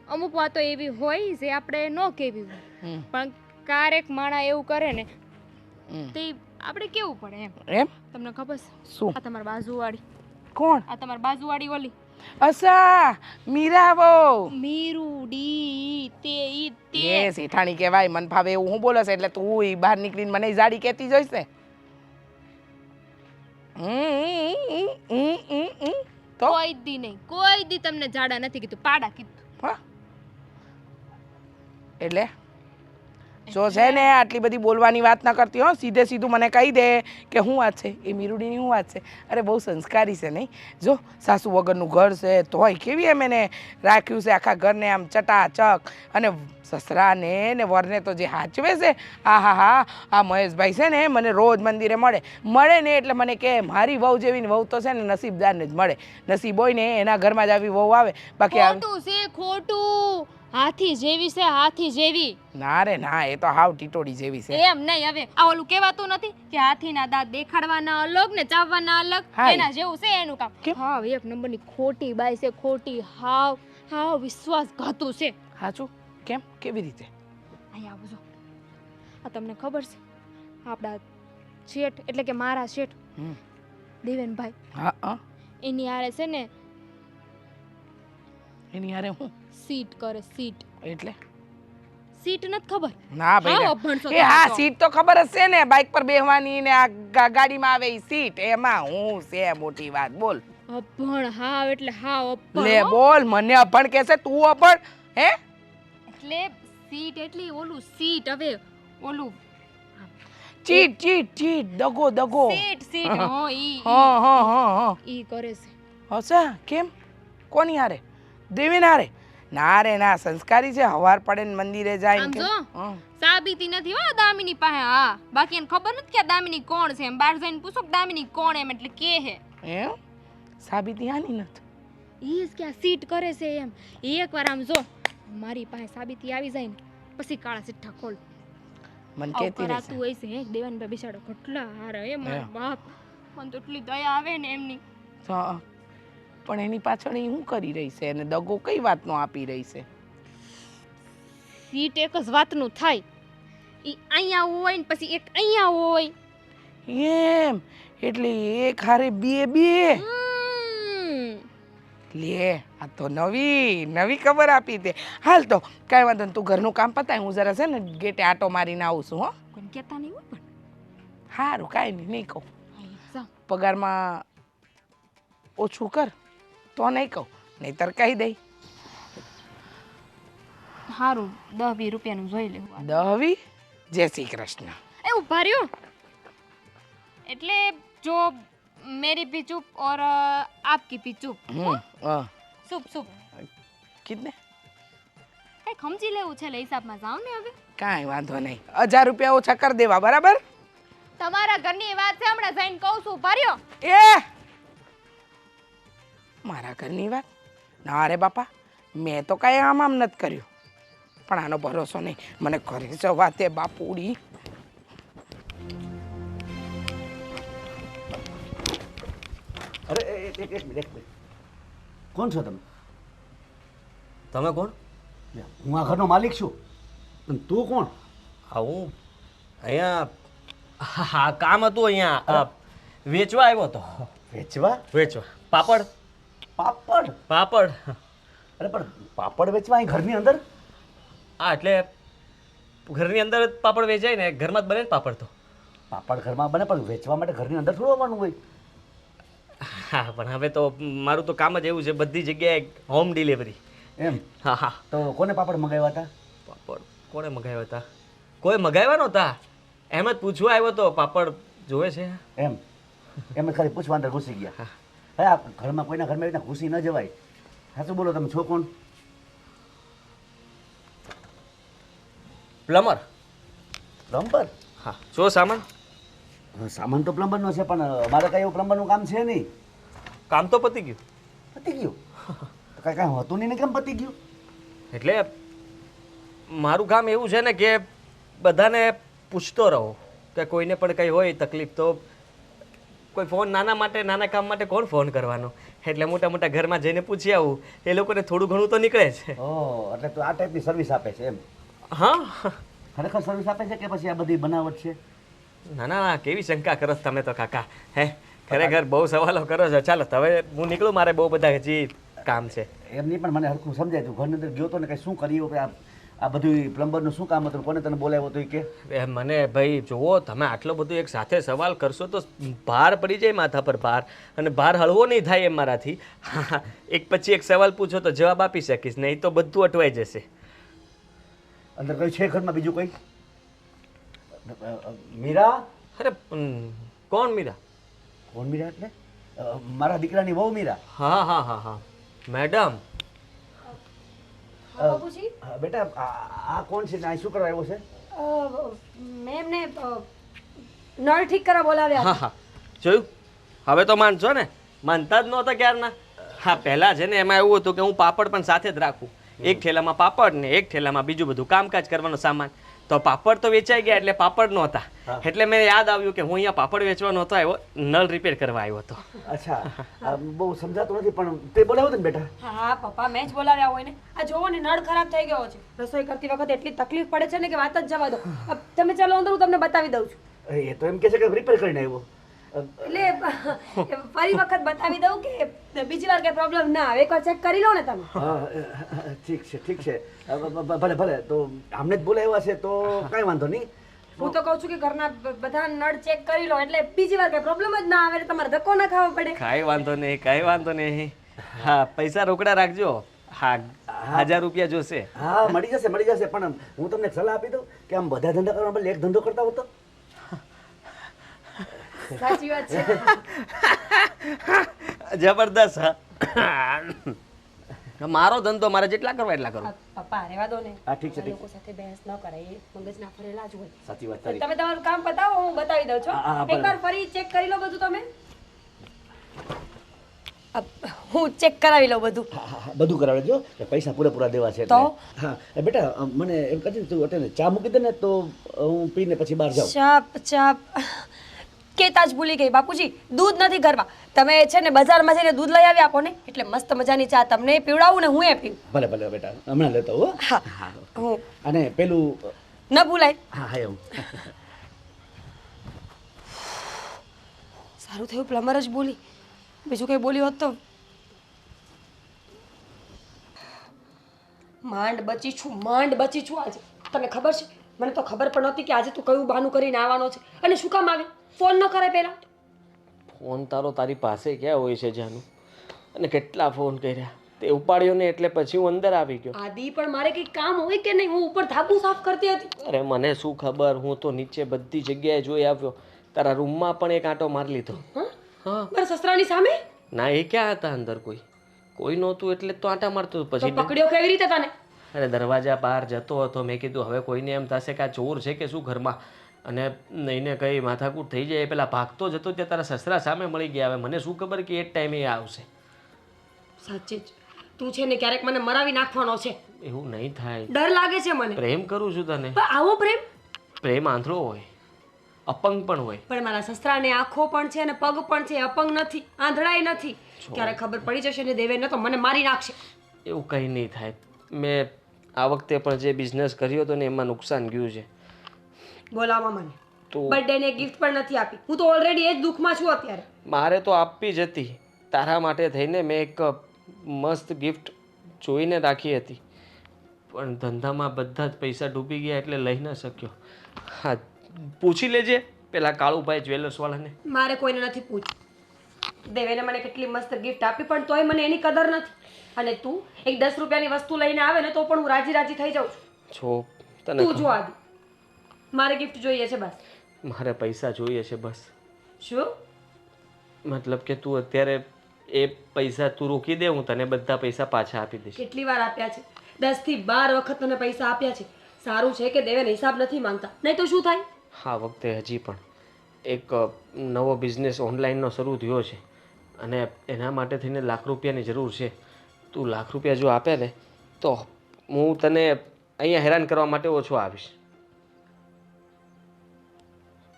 Speaker 5: અમુક વાતો એવી હોય જે આપણે ન કહેવી હોય, પણ ક્યારેક માણા એવું કરે ને તે આપણે કેવું પડે
Speaker 6: એમ.
Speaker 5: તમને ખબર છે?
Speaker 6: શું?
Speaker 5: આ તમારી બાજુવાળી.
Speaker 6: કોણ?
Speaker 5: આ તમારી બાજુવાળી ઓલી
Speaker 6: અચ્છા, મીરાબો.
Speaker 5: મીરુડી તે
Speaker 6: એ શેઠાણી કહેવાય. મન ભાવે એવું હું બોલે છે એટલે તું બહાર નીકળીને મને જાડી કહેતી જોઈશે. તો
Speaker 5: કોઈ દી નહીં, કોઈ દી તમને જાડા નથી કીધું, પાડા કીધું.
Speaker 6: હા એટલે જો છે ને આટલી બધી બોલવાની વાત ન કરતી હો, સીધે સીધું મને કહી દે કે શું વાત છે, એ મીરુડીની શું વાત છે. અરે બહુ સંસ્કારી છે નહીં. જો સાસુ વગરનું ઘર છે તોય કેવી એમ એને રાખ્યું છે આખા ઘરને આમ ચટાચક. અને સસરાને ને વરને તો જે હાચવે છે, હા હા હા, આ મહેશભાઈ છે ને મને રોજ મંદિરે મળે ને એટલે મને કે મારી વહુ જેવી વહુ તો છે ને નસીબદારને જ મળે. નસીબ હોય ને એના ઘરમાં જ આવી વહુ આવે, બાકી
Speaker 5: ખોટું છે, ખોટું. હાથી જેવી છે, હાથી જેવી.
Speaker 6: ના રે ના, એ તો હાવ ટીટોડી જેવી છે.
Speaker 5: એમ નહીં, હવે આ ઓલું કહેવાતું નથી કે હાથીના દાંત દેખાડવાના અલગ ને ચાવવાના અલગ,
Speaker 6: હા.
Speaker 5: એના જેવું છે એનું કામ.
Speaker 6: કેમ?
Speaker 5: હા, એક નંબરની ખોટી બાઈ છે, ખોટી. હાવ હાવ વિશ્વાસઘાતુ છે.
Speaker 6: સાચું? કેમ? કેવી રીતે?
Speaker 5: અહીંયા આવજો. આ તમને ખબર છે આપણા શેઠ એટલે કે મારા શેઠ
Speaker 6: હમ.
Speaker 5: દેવેનભાઈ,
Speaker 6: હા હા,
Speaker 5: એની હારે છે ને
Speaker 6: એની હારે હું
Speaker 5: સીટ કરે, સીટ.
Speaker 6: એટલે
Speaker 5: સીટ નથી ખબર?
Speaker 6: ના
Speaker 5: હા,
Speaker 6: ભાઈ
Speaker 5: અભણ છો
Speaker 6: એ
Speaker 5: તમે
Speaker 6: હા,
Speaker 5: તો.
Speaker 6: સીટ તો ખબર જ છે ને, બાઇક પર બેહવાની ને આ ગાડીમાં આવે ઈ સીટ, એમાં હું છે મોટી વાત. બોલ
Speaker 5: અભણ, હાવ એટલે હાવ અભણ.
Speaker 6: લે
Speaker 5: હો.
Speaker 6: બોલ, મને અભણ કહેશે તું અભણ હે?
Speaker 5: એટલે સીટ એટલે ઓલું સીટ, હવે ઓલું
Speaker 6: ચીટ ચીટ ચીટ, દગો દગો.
Speaker 5: સીટ સીટ હો ઈ
Speaker 6: હા હા હા હા.
Speaker 5: ઈ કરે છે.
Speaker 6: હશે? કેમ? કોની હારે? દેવીને હારે? ના રે ના, સંસ્કારી છે. હવાર પડે ને મંદિરે જાય
Speaker 5: આમ
Speaker 6: ને
Speaker 5: જો
Speaker 6: હા.
Speaker 5: સાબિતી નથી હો દામિની પાસે. હા, બાકી એને ખબર નથી કે આ દામિની કોણ છે. એમ બહાર જઈને પૂછો કે દામિની કોણ એમ એટલે કે હે
Speaker 6: એમ સાબિતી આની નથી.
Speaker 5: ઈ જ કે આ સીટ કરે છે એમ. એકવાર આમ જો મારી પાસે સાબિતી આવી જાય ને પછી કાળા સિઠ્ઠા ખોલ.
Speaker 6: મને
Speaker 5: આવું
Speaker 6: કહેતી
Speaker 5: કરાતું
Speaker 6: રહેશે.
Speaker 5: હોય છે હે દેવાનભાઈ બિચારો કેટલા હારા એ મારા
Speaker 6: હે.
Speaker 5: બાપ. મને તો એટલી દયા આવે ને એમની.
Speaker 6: હા, પણ એની પાછળ એ શું કરી રહી છે અને દગો કઈ વાતનો આપી રહી છે?
Speaker 5: સીટ એક જ વાતનું થાય. ઈ અહીંયા હોય ને પછી એક અહીંયા હોય.
Speaker 6: એમ એટલે એક હારે બે બે.
Speaker 5: હમ.
Speaker 6: લે આ તો નવી ખબર આપી તે. હાલ તો કાંઈ વાંધો નહીં, તું ઘરનું કામ પતાય, હું જરા છે ને ગેટે આટો મારીને આવું છું. હો
Speaker 5: કોઈને કહેતા નહીં હોય પણ.
Speaker 6: સારું, કાંઈ નહીં, નહીં કહું.
Speaker 5: હા, જાઓ.
Speaker 6: પગારમાં ઓછું કર તો નહીં કહું, નહીંતર કહી દઈ.
Speaker 5: સારું, 10-20 રૂપિયાનું જોઈ લેવું.
Speaker 6: દહવી. જય શ્રી કૃષ્ણ.
Speaker 5: એ ઉભા રહ્યો. એટલે જો मेरी भी चुप और आपकी भी चुप. સુપ સુપ
Speaker 6: કિતને?
Speaker 5: કઈ ખમચી લેવું છે, લે હિસાબમાં જાઓ ને હવે.
Speaker 6: કાંઈ વાંધો નહીં, 1000 રૂપિયા ઓછા કરી દેવા, બરાબર?
Speaker 5: તમારા ઘરની વાત છે, હમણાં જઈને કહું છું. ઉભા રહ્યો.
Speaker 6: એ મારા ઘરની વાત? ના રે બાપા, મેં તો કાંઈ આમ નથી કર્યું, પણ આનો ભરોસો નહીં. મને ઘરે જવા તે બાપુડી.
Speaker 4: અરે એક મિનિટ. કોણ છો તમે?
Speaker 1: તમે કોણ?
Speaker 4: હું આ ઘરનો માલિક છું, પણ તું કોણ?
Speaker 1: હા, હું અહીંયા હા કામ હતું, અહીંયા વેચવા આવ્યો હતો.
Speaker 4: વેચવા?
Speaker 1: વેચવા પાપડ.
Speaker 4: પાપડ?
Speaker 1: પાપડ.
Speaker 4: અરે પણ પાપડ વેચવા અહીં ઘરની અંદર?
Speaker 1: હા, એટલે ઘરની અંદર જ પાપડ વેચાય ને, ઘરમાં જ બને ને પાપડ. તો
Speaker 4: પાપડ ઘરમાં બને, પણ વેચવા માટે ઘરની અંદર થોડું આવવાનું હોય.
Speaker 1: હા, પણ હવે તો મારું તો કામ જ એવું છે, બધી જગ્યાએ હોમ ડિલિવરી.
Speaker 4: એમ?
Speaker 1: હા હા.
Speaker 4: તો કોને પાપડ મંગાવ્યા હતા?
Speaker 1: પાપડ કોણે મગાવ્યા હતા? કોઈ મગાવ્યા નહોતા, એમ જ પૂછવા આવ્યો તો. પાપડ જોવે છે
Speaker 4: એમ જ ખાલી પૂછવા અંદર ઘૂસી ગયા. હે, આ ઘરમાં કોઈના ઘરમાં એવી રીતના ઘૂસી ન જવાય. સાચું બોલો, તમે છો કોણ?
Speaker 1: પ્લમ્બર.
Speaker 4: પ્લમ્બર?
Speaker 1: હા, જો સામાન.
Speaker 4: સામાન તો પ્લમ્બરનો છે, પણ મારે કાંઈ એવું પ્લમ્બરનું કામ છે નહીં.
Speaker 1: કામ તો પતી ગયું.
Speaker 4: પતી ગયું? તો કાંઈ હતું નહીં ને કેમ પતી ગયું?
Speaker 1: એટલે મારું કામ એવું છે ને કે બધાને પૂછતો રહો કે કોઈને પણ કંઈ હોય તકલીફ તો કોઈ ફોન નાના કામ માટે કોણ ફોન કરવાનો, એટલે મોટા મોટા ઘરમાં જઈને પૂછી આવું, એ લોકોને થોડું ઘણું તો નીકળે છે.
Speaker 4: ઓહ, એટલે તું આ ટાઈપની સર્વિસ આપે છે એમ?
Speaker 1: હા.
Speaker 4: ખરેખર સર્વિસ આપે છે કે પછી આ બધી બનાવટ છે?
Speaker 1: ના ના, કેવી શંકા કરો છો તમે તો કાકા. હે, ખરેખર બહુ સવાલો કરો છો. ચાલો હવે હું નીકળું, મારે બહુ બધા હજી કામ છે.
Speaker 4: એમ નહીં, પણ મને હરખું સમજાય. તું ઘરની અંદર ગયો તો ને કંઈ શું કર્યું? આ બધું પ્લમ્બરનું શું કામ હતું? કોને તને બોલાવ્યો હતો એ કે?
Speaker 1: એ મને ભાઈ જુઓ, તમે આટલો બધો એક સાથે સવાલ કરશો તો ભાર પડી જાય માથા પર ભાર, અને ભાર હળવો નહીં થાય એમ મારાથી. હા, એક પછી એક સવાલ પૂછો તો જવાબ આપી શકીશ, નહીં તો બધું અટવાઈ જશે.
Speaker 4: અંદર કઈ છે ઘરમાં બીજું કઈ? મીરા?
Speaker 1: અરે કોણ મીરા?
Speaker 4: કોણ મીરા એટલે? મારા દીકરાની વહુ મીરા.
Speaker 1: હા હા હા હા મેડમ.
Speaker 2: બાપુજી
Speaker 4: બેટા આ કોણ છે ને આ શું કરવા આવ્યો છે?
Speaker 2: મેં એમને નળ ઠીક કરવા બોલાવ્યા
Speaker 1: હા હા જોયું, હવે તો માનશો ને? માનતા જ નહોતા ક્યારના. હા, પહેલાં છે ને એમાં એવું હતું કે હું પાપડ પણ સાથે જ રાખું. એક ઠેલામાં પાપડ ને એક ઠેલામાં બીજું બધું કામકાજ કરવાનો સામાન. તો પાપડ તો વેચાઈ ગયા એટલે પાપડ નહોતા, એટલે મેં યાદ આવ્યું કે હું અહીંયા પાપડ વેચવા નહોતો આવ્યો, નળ રિપેર કરવા આવ્યો હતો.
Speaker 4: અચ્છા, બહુ સમજાતું નથી પણ તે બોલાવ્યો ને બેટા?
Speaker 2: હા પપ્પા, મેં જ બોલાવ્યા હોય ને. આ જોવો ને, નળ ખરાબ થઈ ગયો છે. રસોઈ કરતી વખતે એટલી તકલીફ પડે છે ને કે વાત જ જવા દો. તમે ચાલો અંદર, હું તમને બતાવી દઉં છું.
Speaker 4: એ તો એમ કે છે કે રિપેર કરીને આવ્યો.
Speaker 2: એટલે ફરી વખત બતાવી દઉં કે બીજી વાર કઈ પ્રોબ્લેમ ના આવે? એકવાર ચેક કરી લો ને તમે.
Speaker 4: હા ઠીક છે ઠીક છે, ભલે ભલે. તો આમને જ બોલાવ્યા છે તો કાંઈ વાંધો નહીં.
Speaker 2: હું તો કહું છું કે ઘરના બધા નળ ચેક કરી લો, એટલે બીજી વાર કઈ પ્રોબ્લેમ જ ના આવે, એટલે તમારે ધક્કો ના ખાવો પડે.
Speaker 1: કાંઈ વાંધો નહીં, કાંઈ વાંધો નહીં. હા, પૈસા રોકડા રાખજો. હા, 1000 રૂપિયા જોશે.
Speaker 4: હા, મળી જશે. પણ હું તમને સલાહ આપી દઉં કે આમ બધા ધંધા કરવા બદલે એક ધંધો કરતા હો તો.
Speaker 2: સાચી વાત છે.
Speaker 1: જબરદસ્ત. મારો ધંધો મારે જેટલા કરવા એટલા કરું.
Speaker 2: પપ્પા રહેવા દો ને.
Speaker 4: હા ઠીક છે ઠીક
Speaker 2: લોકો સાથે બહેસ ન કરાય, મગજ ના ફરેલા જ હોય.
Speaker 4: સાચી વાત તારી.
Speaker 2: તમે તમારું કામ પતાવો, હું બતાવી દઉં છું.
Speaker 4: હા, ભલે.
Speaker 2: એકવાર ફરી ચેક કરી લો બધું તમે. હું ચેક કરાવી લઉં બધું.
Speaker 4: હા, બધું કરાવજો. પૈસા પૂરેપૂરા દેવા છે
Speaker 2: તો?
Speaker 4: હા બેટા, મને એમ કહે તું અટેને ચા મૂકી દે ને તો હું પીને પછી બહાર જાઉં.
Speaker 2: ચાપ કેતા જ ભૂલી ગઈ બાપુજી, દૂધ નથી ઘરમાં. તમે છે ને બજારમાં જઈને દૂધ લઈ આવી આપો ને, એટલે મસ્ત મજાની ચા તમને પીવડાવું ને હું એ પીવું.
Speaker 4: ભલે ભલે બેટા, હમણાં લેતો હો.
Speaker 2: હા, હું
Speaker 4: અને પેલું
Speaker 2: ન ભૂલાય.
Speaker 4: હા એવું.
Speaker 2: સારું થયું પ્લમ્બર જ બોલી, બીજું કંઈ બોલી હોત તો. માંડ બચી છું આજે. તને ખબર છે? મને તો ખબર પણ નહોતી કે આજે તું કયું બહાનું કરીને આવવાનો છે. અને શું કામ આવે? ફોન ન કરે પહેલા.
Speaker 1: ફોન તારી પાસે ક્યાં હોય છે જાનું? અને કેટલા ફોન કર્યા, તે ઉપાડ્યો ને એટલે પછી હું અંદર આવી ગયો.
Speaker 2: આદિ, પણ મારે કંઈ કામ હોય કે નહીં? હું ઉપર ધાબુ સાફ કરતી હતી.
Speaker 1: અરે મને શું ખબર, હું તો નીચે બધી જગ્યાએ જોઈ આવ્યો. તારા રૂમમાં પણ એક આંટો મારી લીધો. હા,
Speaker 2: મારા સસરાની સામે?
Speaker 1: ના, એ ક્યાં હતા અંદર? કોઈ નહોતું એટલે તો આંટા મારતો હતો.
Speaker 2: તો
Speaker 1: પછી
Speaker 2: પકડ્યો કેવી રીતે તને?
Speaker 1: અરે દરવાજા બહાર જતો હતો, મેં કીધું હવે કોઈને એમ થશે કે આ ચોર છે કે શું ઘરમાં, અને નહીં ને કંઈ માથાકૂટ થઈ જાય. પેલા ભાગતો જતો ત્યાં તારા સસરા સામે મળી ગયા. હવે મને શું ખબર કે એ જ ટાઈમે એ આવશે.
Speaker 2: સાચે જ તું છે ને ક્યારેક મને મરાવી નાખવાનો છે.
Speaker 1: એવું નહીં થાય.
Speaker 2: ડર લાગે છે મને.
Speaker 1: પ્રેમ કરું છું તને.
Speaker 2: પણ આવો પ્રેમ?
Speaker 1: પ્રેમ આંધળો હોય, અપંગ પણ હોય.
Speaker 2: પણ મારા સસરાને આંખો પણ છે અને પગ પણ છે, અપંગ નથી, આંધળાય નથી. ક્યારે ખબર પડી જશે ને દેવેને તો મને મારી નાખશે.
Speaker 1: એવું કંઈ નહીં થાય. મેં આ વખતે પણ જે બિઝનેસ કર્યો હતો ને એમાં નુકસાન ગયું છે.
Speaker 2: બોલાવવા મને
Speaker 1: તો
Speaker 2: બર્થડે ને ગિફ્ટ પણ નથી આપી. હું તો ઓલરેડી એ જ દુઃખમાં છું અત્યારે.
Speaker 1: મારે તો આપવી જ હતી. તારા માટે થઈને મેં એક મસ્ત ગિફ્ટ જોઈને રાખી હતી, પણ ધંધામાં બધા જ પૈસા ડૂબી ગયા એટલે લઈ ન શક્યો. હા, પૂછી લેજે પેલા કાળુભાઈ જ્વેલર્સવાળાને.
Speaker 2: મારે કોઈને નથી પૂછવું. દેવેને મને કેટલી મસ્ત ગિફ્ટ આપી, પણ તોય મને એની કદર નથી. અને તું એક 10 રૂપિયાની વસ્તુ લઈને આવે ને તો પણ હું રાજી થઈ જાઉં છું.
Speaker 1: તને
Speaker 2: તું જો આદિ, મારે ગિફ્ટ જોઈએ છે બસ.
Speaker 1: મારે પૈસા જોઈએ છે બસ.
Speaker 2: શું
Speaker 1: મતલબ કે તું અત્યારે એ પૈસા તું રોકી દે, હું તને બધા પૈસા પાછા આપી દઈશ.
Speaker 2: કેટલી વાર આપ્યા છે? 10 થી 12 વખત તને પૈસા આપ્યા છે. સારું છે કે દેવેન હિસાબ નથી માંગતા, નહીં તો શું થાય?
Speaker 1: આ વખતે હજી પણ એક નવો બિઝનેસ ઓનલાઈનનો શરૂ થયો છે અને એના માટે થઈને લાખ રૂપિયાની જરૂર છે. તું લાખ રૂપિયા જો આપે ને તો હું તને અહીંયા હેરાન કરવા માટે ઓછો આવીશ.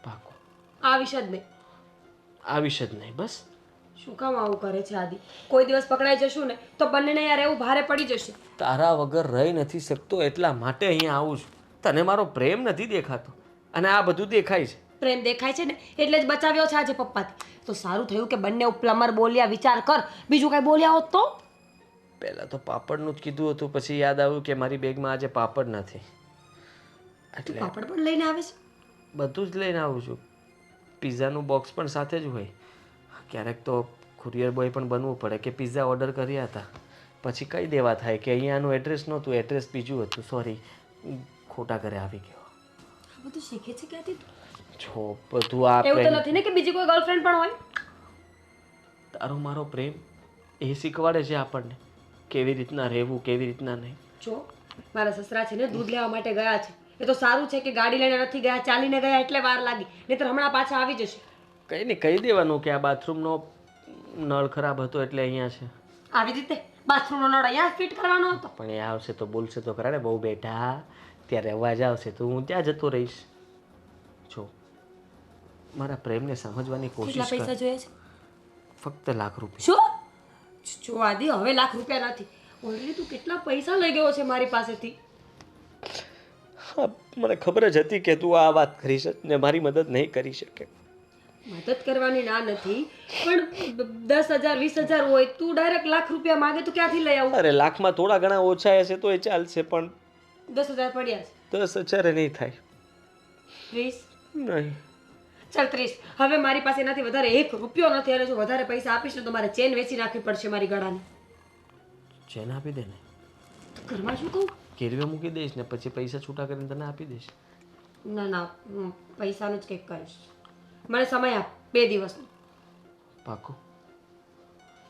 Speaker 1: પાકો
Speaker 2: આવીશ જ નહીં.
Speaker 1: આવીશ જ નહીં બસ.
Speaker 2: શું કામ આવું કરે છે આદિ? કોઈ દિવસ પકડાઈ જશું ને તો બંનેને યાર એવું ભારે પડી જશે.
Speaker 1: તારા વગર રહી નથી શકતો એટલા માટે અહીંયા આવું છું. તને મારો પ્રેમ નથી દેખાતો અને આ બધું દેખાય છે.
Speaker 2: પ્રેમ દેખાય છે ને એટલે જ બચાવ્યો છે આજે પપ્પાથી. તો સારું થયું કે બંને પ્લમ્બર બોલ્યા. વિચાર કર, બીજું કઈ બોલ્યા હોત તો?
Speaker 1: પહેલાં તો પાપડનું જ કીધું હતું, પછી યાદ આવ્યું કે મારી બેગમાં આજે પાપડ નથી, એટલે
Speaker 2: પાપડ પણ લઈને આવે છે?
Speaker 1: બધું જ લઈને આવું છું. પિઝાનું બોક્સ પણ સાથે જ હોય. ક્યારેક તો કુરિયર બોય પણ બનવું પડે કે પિઝા ઓર્ડર કર્યા હતા, પછી કહી દેવા થાય કે અહીંયાનું એડ્રેસ નહોતું, એડ્રેસ બીજું હતું, સોરી, ખોટા ઘરે આવી ગયો.
Speaker 2: આ બધું શીખે છે ક્યાંથી તું?
Speaker 1: જો બધું આ
Speaker 2: એવું તો
Speaker 1: પ્રેમ,
Speaker 2: નથી ને કે બીજી કોઈ ગર્લફ્રેન્ડ પણ હોય?
Speaker 1: તારો મારો પ્રેમ એ શીખવાડે છે આપણને કેવી રીતના રહેવું, કેવી રીતના નહીં.
Speaker 2: જો મારા સસરા છે ને દૂધ લેવા માટે ગયા છે. એ તો સારું છે કે ગાડી લઈને નથી ગયા, ચાલીને ગયા એટલે વાર લાગી, નહીંતર હમણાં પાછા આવી જશે.
Speaker 1: કંઈ નહીં, કહી દેવાનું કે આ બાથરૂમનો નળ ખરાબ હતો એટલે અહીંયા છે.
Speaker 2: આવી રીતે બાથરૂમનો નળ અહીંયા ફિટ કરવાનો હતો?
Speaker 1: પણ એ આવશે તો બોલશે તો ખરા ને, બહુ બેઠા, ત્યારે અવાજ આવશે તો હું ત્યાં જતો રહીશ. જો મારા પ્રેમને સમજવાની
Speaker 2: કેટલા
Speaker 1: કોશિશ
Speaker 2: પૈસા
Speaker 1: કર.
Speaker 2: જોઈએ છે?
Speaker 1: ફક્ત ₹1,00,000.
Speaker 2: શું? જો આદિ, હવે ₹1,00,000 નથી. ઓલરેડી તું કેટલા પૈસા લઈ ગયો છે મારી પાસેથી.
Speaker 1: હા, મને ખબર જ હતી કે તું આ વાત કરીશ ને મારી મદદ નહીં કરી શકે.
Speaker 2: મદદ કરવાની ના નથી, પણ 10,000 20,000 હોય, તું ડાયરેક્ટ ₹1,00,000 માંગે તો ક્યાંથી લઈ આવું?
Speaker 1: અરે લાખમાં થોડા ઘણા ઓછા હશે તો એ ચાલશે, પણ
Speaker 2: 10,000 પડ્યા છે.
Speaker 1: 10,000 નહીં થાય.
Speaker 2: 30?
Speaker 1: નહીં.
Speaker 2: ચાલ 30. હવે મારી પાસે એનાથી વધારે ₹1 નથી, અને જો વધારે પૈસા આપીશ ને તો મારે ચેન વેચી નાખવી પડશે મારી ગળાની.
Speaker 1: ચેન આપી દે ને,
Speaker 2: તો ઘરમાં શું કહું?
Speaker 1: ગીરવે મૂકી દઈશ ને પછી પૈસા છૂટા કરીને તને આપી દઈશ.
Speaker 2: ના ના, પૈસાનું જ કંઈક કરીશ. મને સમય આપ 2 દિવસનો.
Speaker 1: પાકું?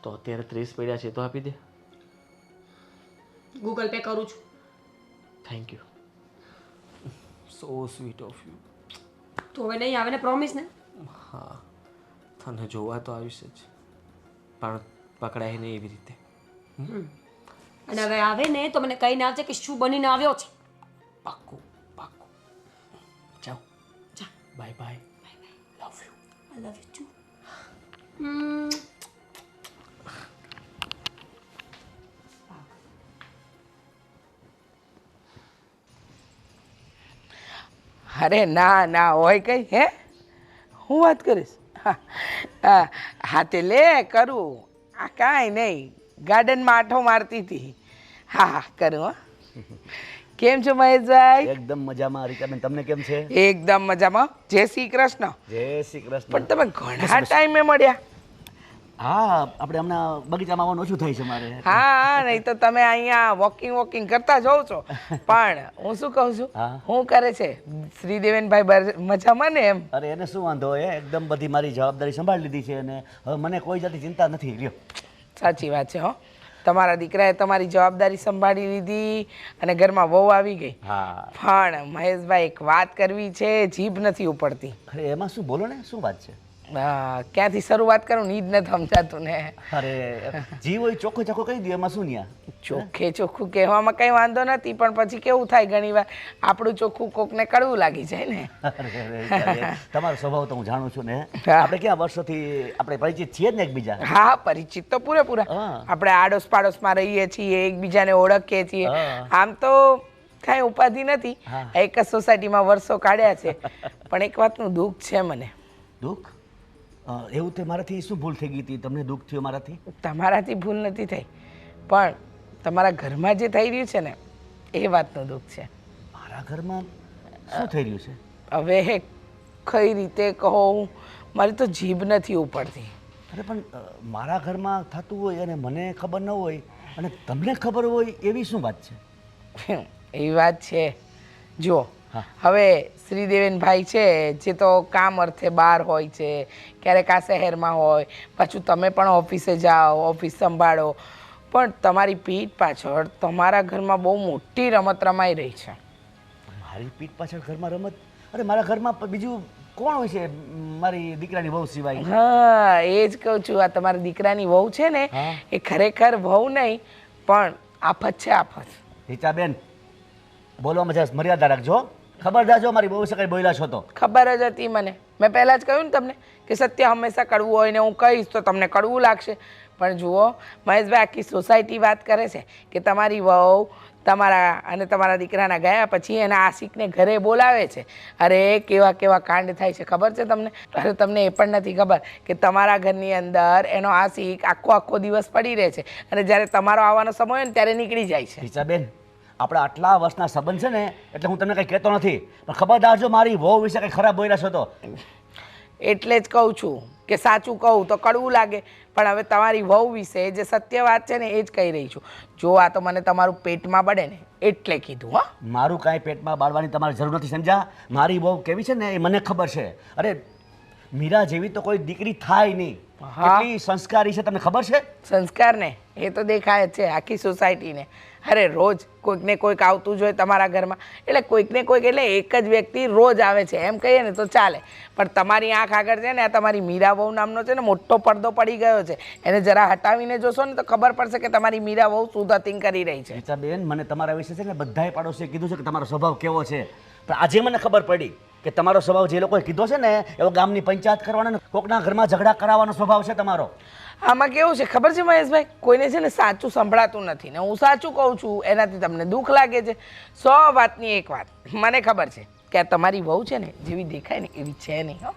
Speaker 1: તો અત્યારે 30 પડ્યા છે તો આપી દે.
Speaker 2: ગૂગલ પે કરું છું.
Speaker 1: Thank you, so sweet of you.
Speaker 2: તો હવે નહીં આવે ને, પ્રોમિસ ને?
Speaker 1: હા, તને જોવા તો આવીશ જ, પણ પકડાય નહીં એવી રીતે.
Speaker 2: અને હવે આવે ને તો મને કહીને આવજે કે શું બનીને આવ્યો છે.
Speaker 1: પાકું પાકું. જાઓ,
Speaker 2: જા.
Speaker 1: Bye bye. Love you.
Speaker 2: I love you too.
Speaker 6: અરે ના ના હોય કઈ, હે હું વાત કરીશ? હા તે લે કરું. આ કાંઈ નહીં, ગાર્ડનમાં આંટો મારતી હતી. હા હા કરું. હો કેમ છો મહેશભાઈ?
Speaker 4: એકદમ મજામાં. રીતાબેન તમને કેમ છે?
Speaker 6: એકદમ મજામાં. જય શ્રી કૃષ્ણ.
Speaker 4: જય શ્રી કૃષ્ણ.
Speaker 6: પણ તમે ઘણા ટાઈમે મળ્યા.
Speaker 4: હા, આપણે હમણાં બગીચામાં આવવાનું ઓછું થાય છે મારે.
Speaker 6: હા, નહીં તો તમે અહીંયા વોકિંગ કરતા જાઓ છો. પણ હું શું કહું છું,
Speaker 4: હા.
Speaker 6: હું કરે છે શ્રીદેવનભાઈ મજામાં ને એમ?
Speaker 4: અરે એને શું વાંધો હોય, એકદમ બધી મારી જવાબદારી સંભાળી લીધી છે અને હવે મને કોઈ જાતની ચિંતા નથી. લ્યો,
Speaker 6: સાચી વાત છે. હો, તમારા દીકરાએ તમારી જવાબદારી સંભાળી લીધી અને ઘરમાં વહુ આવી ગઈ.
Speaker 4: હા.
Speaker 6: પણ મહેશભાઈ એક વાત કરવી છે, જીભ નથી ઉપડતી.
Speaker 4: અરે એમાં શું, બોલો ને, શું વાત છે?
Speaker 6: ક્યાંથી શરૂઆત કરું ને ઈ જ નથી સમજાતું ને.
Speaker 4: અરે જી હોય ચોખ્ખો ચોખ્ખો કહી દો, એમાં શું ન્યા?
Speaker 6: ચોખ્ખે ચોખ્ખું કહેવામાં કંઈ વાંધો નથી, પણ પછી કેવું થાય ઘણી વાર આપણું ચોખ્ખું કોકને કડવું લાગી જાય ને.
Speaker 4: અરે, તમારો સ્વભાવ તો હું જાણું છું ને.
Speaker 6: હા.
Speaker 4: આપણે ક્યાં વર્ષોથી આપણે પરિચિત છીએ જ ને એકબીજા.
Speaker 6: હા, પરિચિત તો પૂરેપૂરા.
Speaker 4: હા.
Speaker 6: આપણે આડોશ પાડોશમાં રહીએ છીએ, એકબીજાને ઓળખીએ છીએ.
Speaker 4: હા.
Speaker 6: આમ તો કાંઈ ઉપાધિ નથી,
Speaker 4: હા.
Speaker 6: એક જ સોસાયટીમાં વર્ષો કાઢ્યા છે. પણ એક વાતનું દુઃખ છે મને.
Speaker 4: દુઃખ? એવું તે મારાથી શું ભૂલ થઈ ગઈ હતી, તમને દુઃખ થયું મારાથી?
Speaker 6: તમારાથી ભૂલ નથી થઈ, પણ તમારા ઘરમાં જે થઈ રહ્યું છે ને એ વાતનું દુઃખ છે.
Speaker 4: મારા ઘરમાં શું થઈ રહ્યું છે?
Speaker 6: હવે કઈ રીતે કહું, મારી તો જીભ નથી ઉપડતી.
Speaker 4: અરે પણ મારા ઘરમાં થતું હોય અને મને ખબર ન હોય અને તમને ખબર હોય એવી શું વાત છે?
Speaker 6: એવી વાત છે, જો
Speaker 4: હા.
Speaker 6: હવે શ્રીદેવનભાઈ છે જે તો કામ અર્થે બહાર હોય છે, ક્યારેક આ શહેરમાં હોય, પાછું તમે પણ ઓફિસે જાઓ, ઓફિસ સંભાળો, પણ તમારી પીઠ પાછળ તમારા ઘરમાં બહુ મોટી રમત રમાઈ રહી છે.
Speaker 4: મારી પીઠ પાછળ ઘરમાં રમત? અરે મારા ઘરમાં બીજું કોણ હોય છે મારી દીકરાની વહુ સિવાય?
Speaker 6: હા, એ જ કહું છું, આ તમારી દીકરાની વહુ છે ને
Speaker 4: હા.
Speaker 6: એ ખરેખર વહુ નહીં પણ આફત છે, આફત.
Speaker 4: રીચાબેન, બોલવામાં જરા મર્યાદા રાખજો. ખબરદાર જો મારી બહુ વિશે કંઈ બોલ્યા છો તો.
Speaker 6: ખબર જ હતી મને, મેં પહેલાં જ કહ્યું ને તમને કે સત્ય હંમેશા કડવું હોય ને હું કહીશ તો તમને કડવું લાગશે. પણ જુઓ મહેશભાઈ, આખી સોસાયટી વાત કરે છે કે તમારી વહુ તમારા અને તમારા દીકરાના ગયા પછી એના આશિકને ઘરે બોલાવે છે. અરે કેવા કેવા કાંડ થાય છે ખબર છે તમને? અરે તમને એ પણ નથી ખબર કે તમારા ઘરની અંદર એનો આશિક આખો દિવસ પડી રહે છે અને જ્યારે તમારો આવવાનો સમય હોય ને ત્યારે નીકળી જાય છે.
Speaker 4: રીચાબેન, આપણા આટલા વર્ષના સંબંધ છે ને એટલે હું તમને કંઈ કહેતો નથી, પણ ખબરદાર જો મારી વહુ વિશે કંઈ ખરાબ બોલ્યા છો તો.
Speaker 6: એટલે જ કહું છું કે સાચું કહું તો કડવું લાગે, પણ હવે તમારી વહુ વિશે જે સત્ય વાત છે ને એ જ કહી રહી છું. જો આ તો મને તમારું પેટમાં બળે ને એટલે કીધું. હા,
Speaker 4: મારું કાંઈ પેટમાં બાળવાની તમારી જરૂર નથી, સમજ્યા? મારી વહુ કેવી છે ને એ મને ખબર છે. અરે મીરા જેવી તો કોઈ દીકરી થાય નહીં. કેટલી સંસ્કારી છે તમને ખબર છે?
Speaker 6: સંસ્કાર ને એ તો દેખાય જ છે આખી સોસાયટીને. અરે રોજ કોઈક ને કોઈક આવતું જ હોય તમારા ઘરમાં, એટલે કોઈક ને કોઈક એટલે એક જ વ્યક્તિ રોજ આવે છે એમ કહીએ ને તો ચાલે. પણ તમારી આંખ આગળ છે ને આ તમારી મીરા વહુ નામનો છે ને મોટો પડદો પડી ગયો છે. એને જરા હટાવીને જોશો ને તો ખબર પડશે કે તમારી મીરા વહુ શું ધતિંગ કરી રહી છે.
Speaker 4: રીચાબેન, મને તમારા વિશે છે ને બધાય પાડોશીએ કીધું છે કે તમારો સ્વભાવ કેવો છે, પણ આજે મને ખબર પડી કે તમારો સ્વભાવ જે લોકોએ કીધો છે ને એવો ગામની પંચાયત કરવાનો, કોકના ઘરમાં ઝઘડા કરાવવાનો સ્વભાવ છે તમારો.
Speaker 6: આમાં કેવું છે ખબર છે મહેશભાઈ, કોઈને છે ને સાચું સંભળાતું નથી ને હું સાચું કહું છું એનાથી તમને દુઃખ લાગે છે. 100 વાતની એક વાત મને ખબર છે કે આ તમારી વહુ છે ને જેવી દેખાય ને એવી છે નહીં. હો,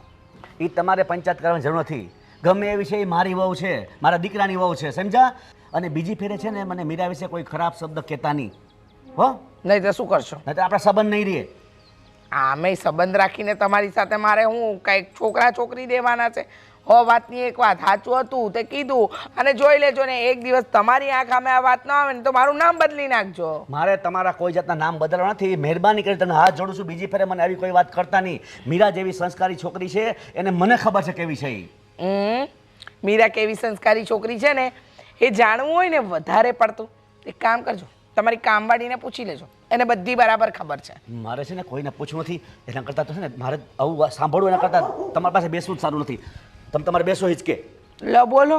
Speaker 4: એ તમારે પંચાયત કરવાની જરૂર નથી. ગમે એવી છે એ મારી વહુ છે, મારા દીકરાની વહુ છે, સમજા? અને બીજી ફેરે છે ને મને મીરા વિશે કોઈ ખરાબ શબ્દ કહેતા નહીં, હો?
Speaker 6: નહીં તો શું કરશો?
Speaker 4: નહીં તો આપણા સંબંધ નહીં રહે.
Speaker 6: આમે સંબંધ રાખીને તમારી સાથે મારે હું કંઈક છોકરા છોકરી દેવાના છે? હો, વાતની એક વાત સાચું હતું તે કીધું, અને જોઈ લેજો ને એક દિવસ તમારી આંખ સામે આ વાત ન આવે ને તો મારું નામ બદલી નાખજો.
Speaker 4: મારે તમારા કોઈ જાતના નામ બદલવા નથી. મહેરબાની કરી તમને હાથ જોડું છું, બીજી ફેરે મને આવી કોઈ વાત કરતા નહીં. મીરા જેવી સંસ્કારી છોકરી છે, એને મને ખબર છે કેવી છે એ.
Speaker 6: મીરા કેવી સંસ્કારી છોકરી છે ને એ જાણવું હોય ને વધારે પડતું એક કામ કરજો, તમારી કામવાળીને પૂછી લેજો, એને બધી બરાબર ખબર છે.
Speaker 4: મારે છે ને કોઈને પૂછવું નથી, એના કરતાં તો છે ને મારે આવું સાંભળવું એના કરતાં તમારી પાસે બેસવું જ સારું નથી. તમે તમારે બેસો હિચકે.
Speaker 6: લો બોલો,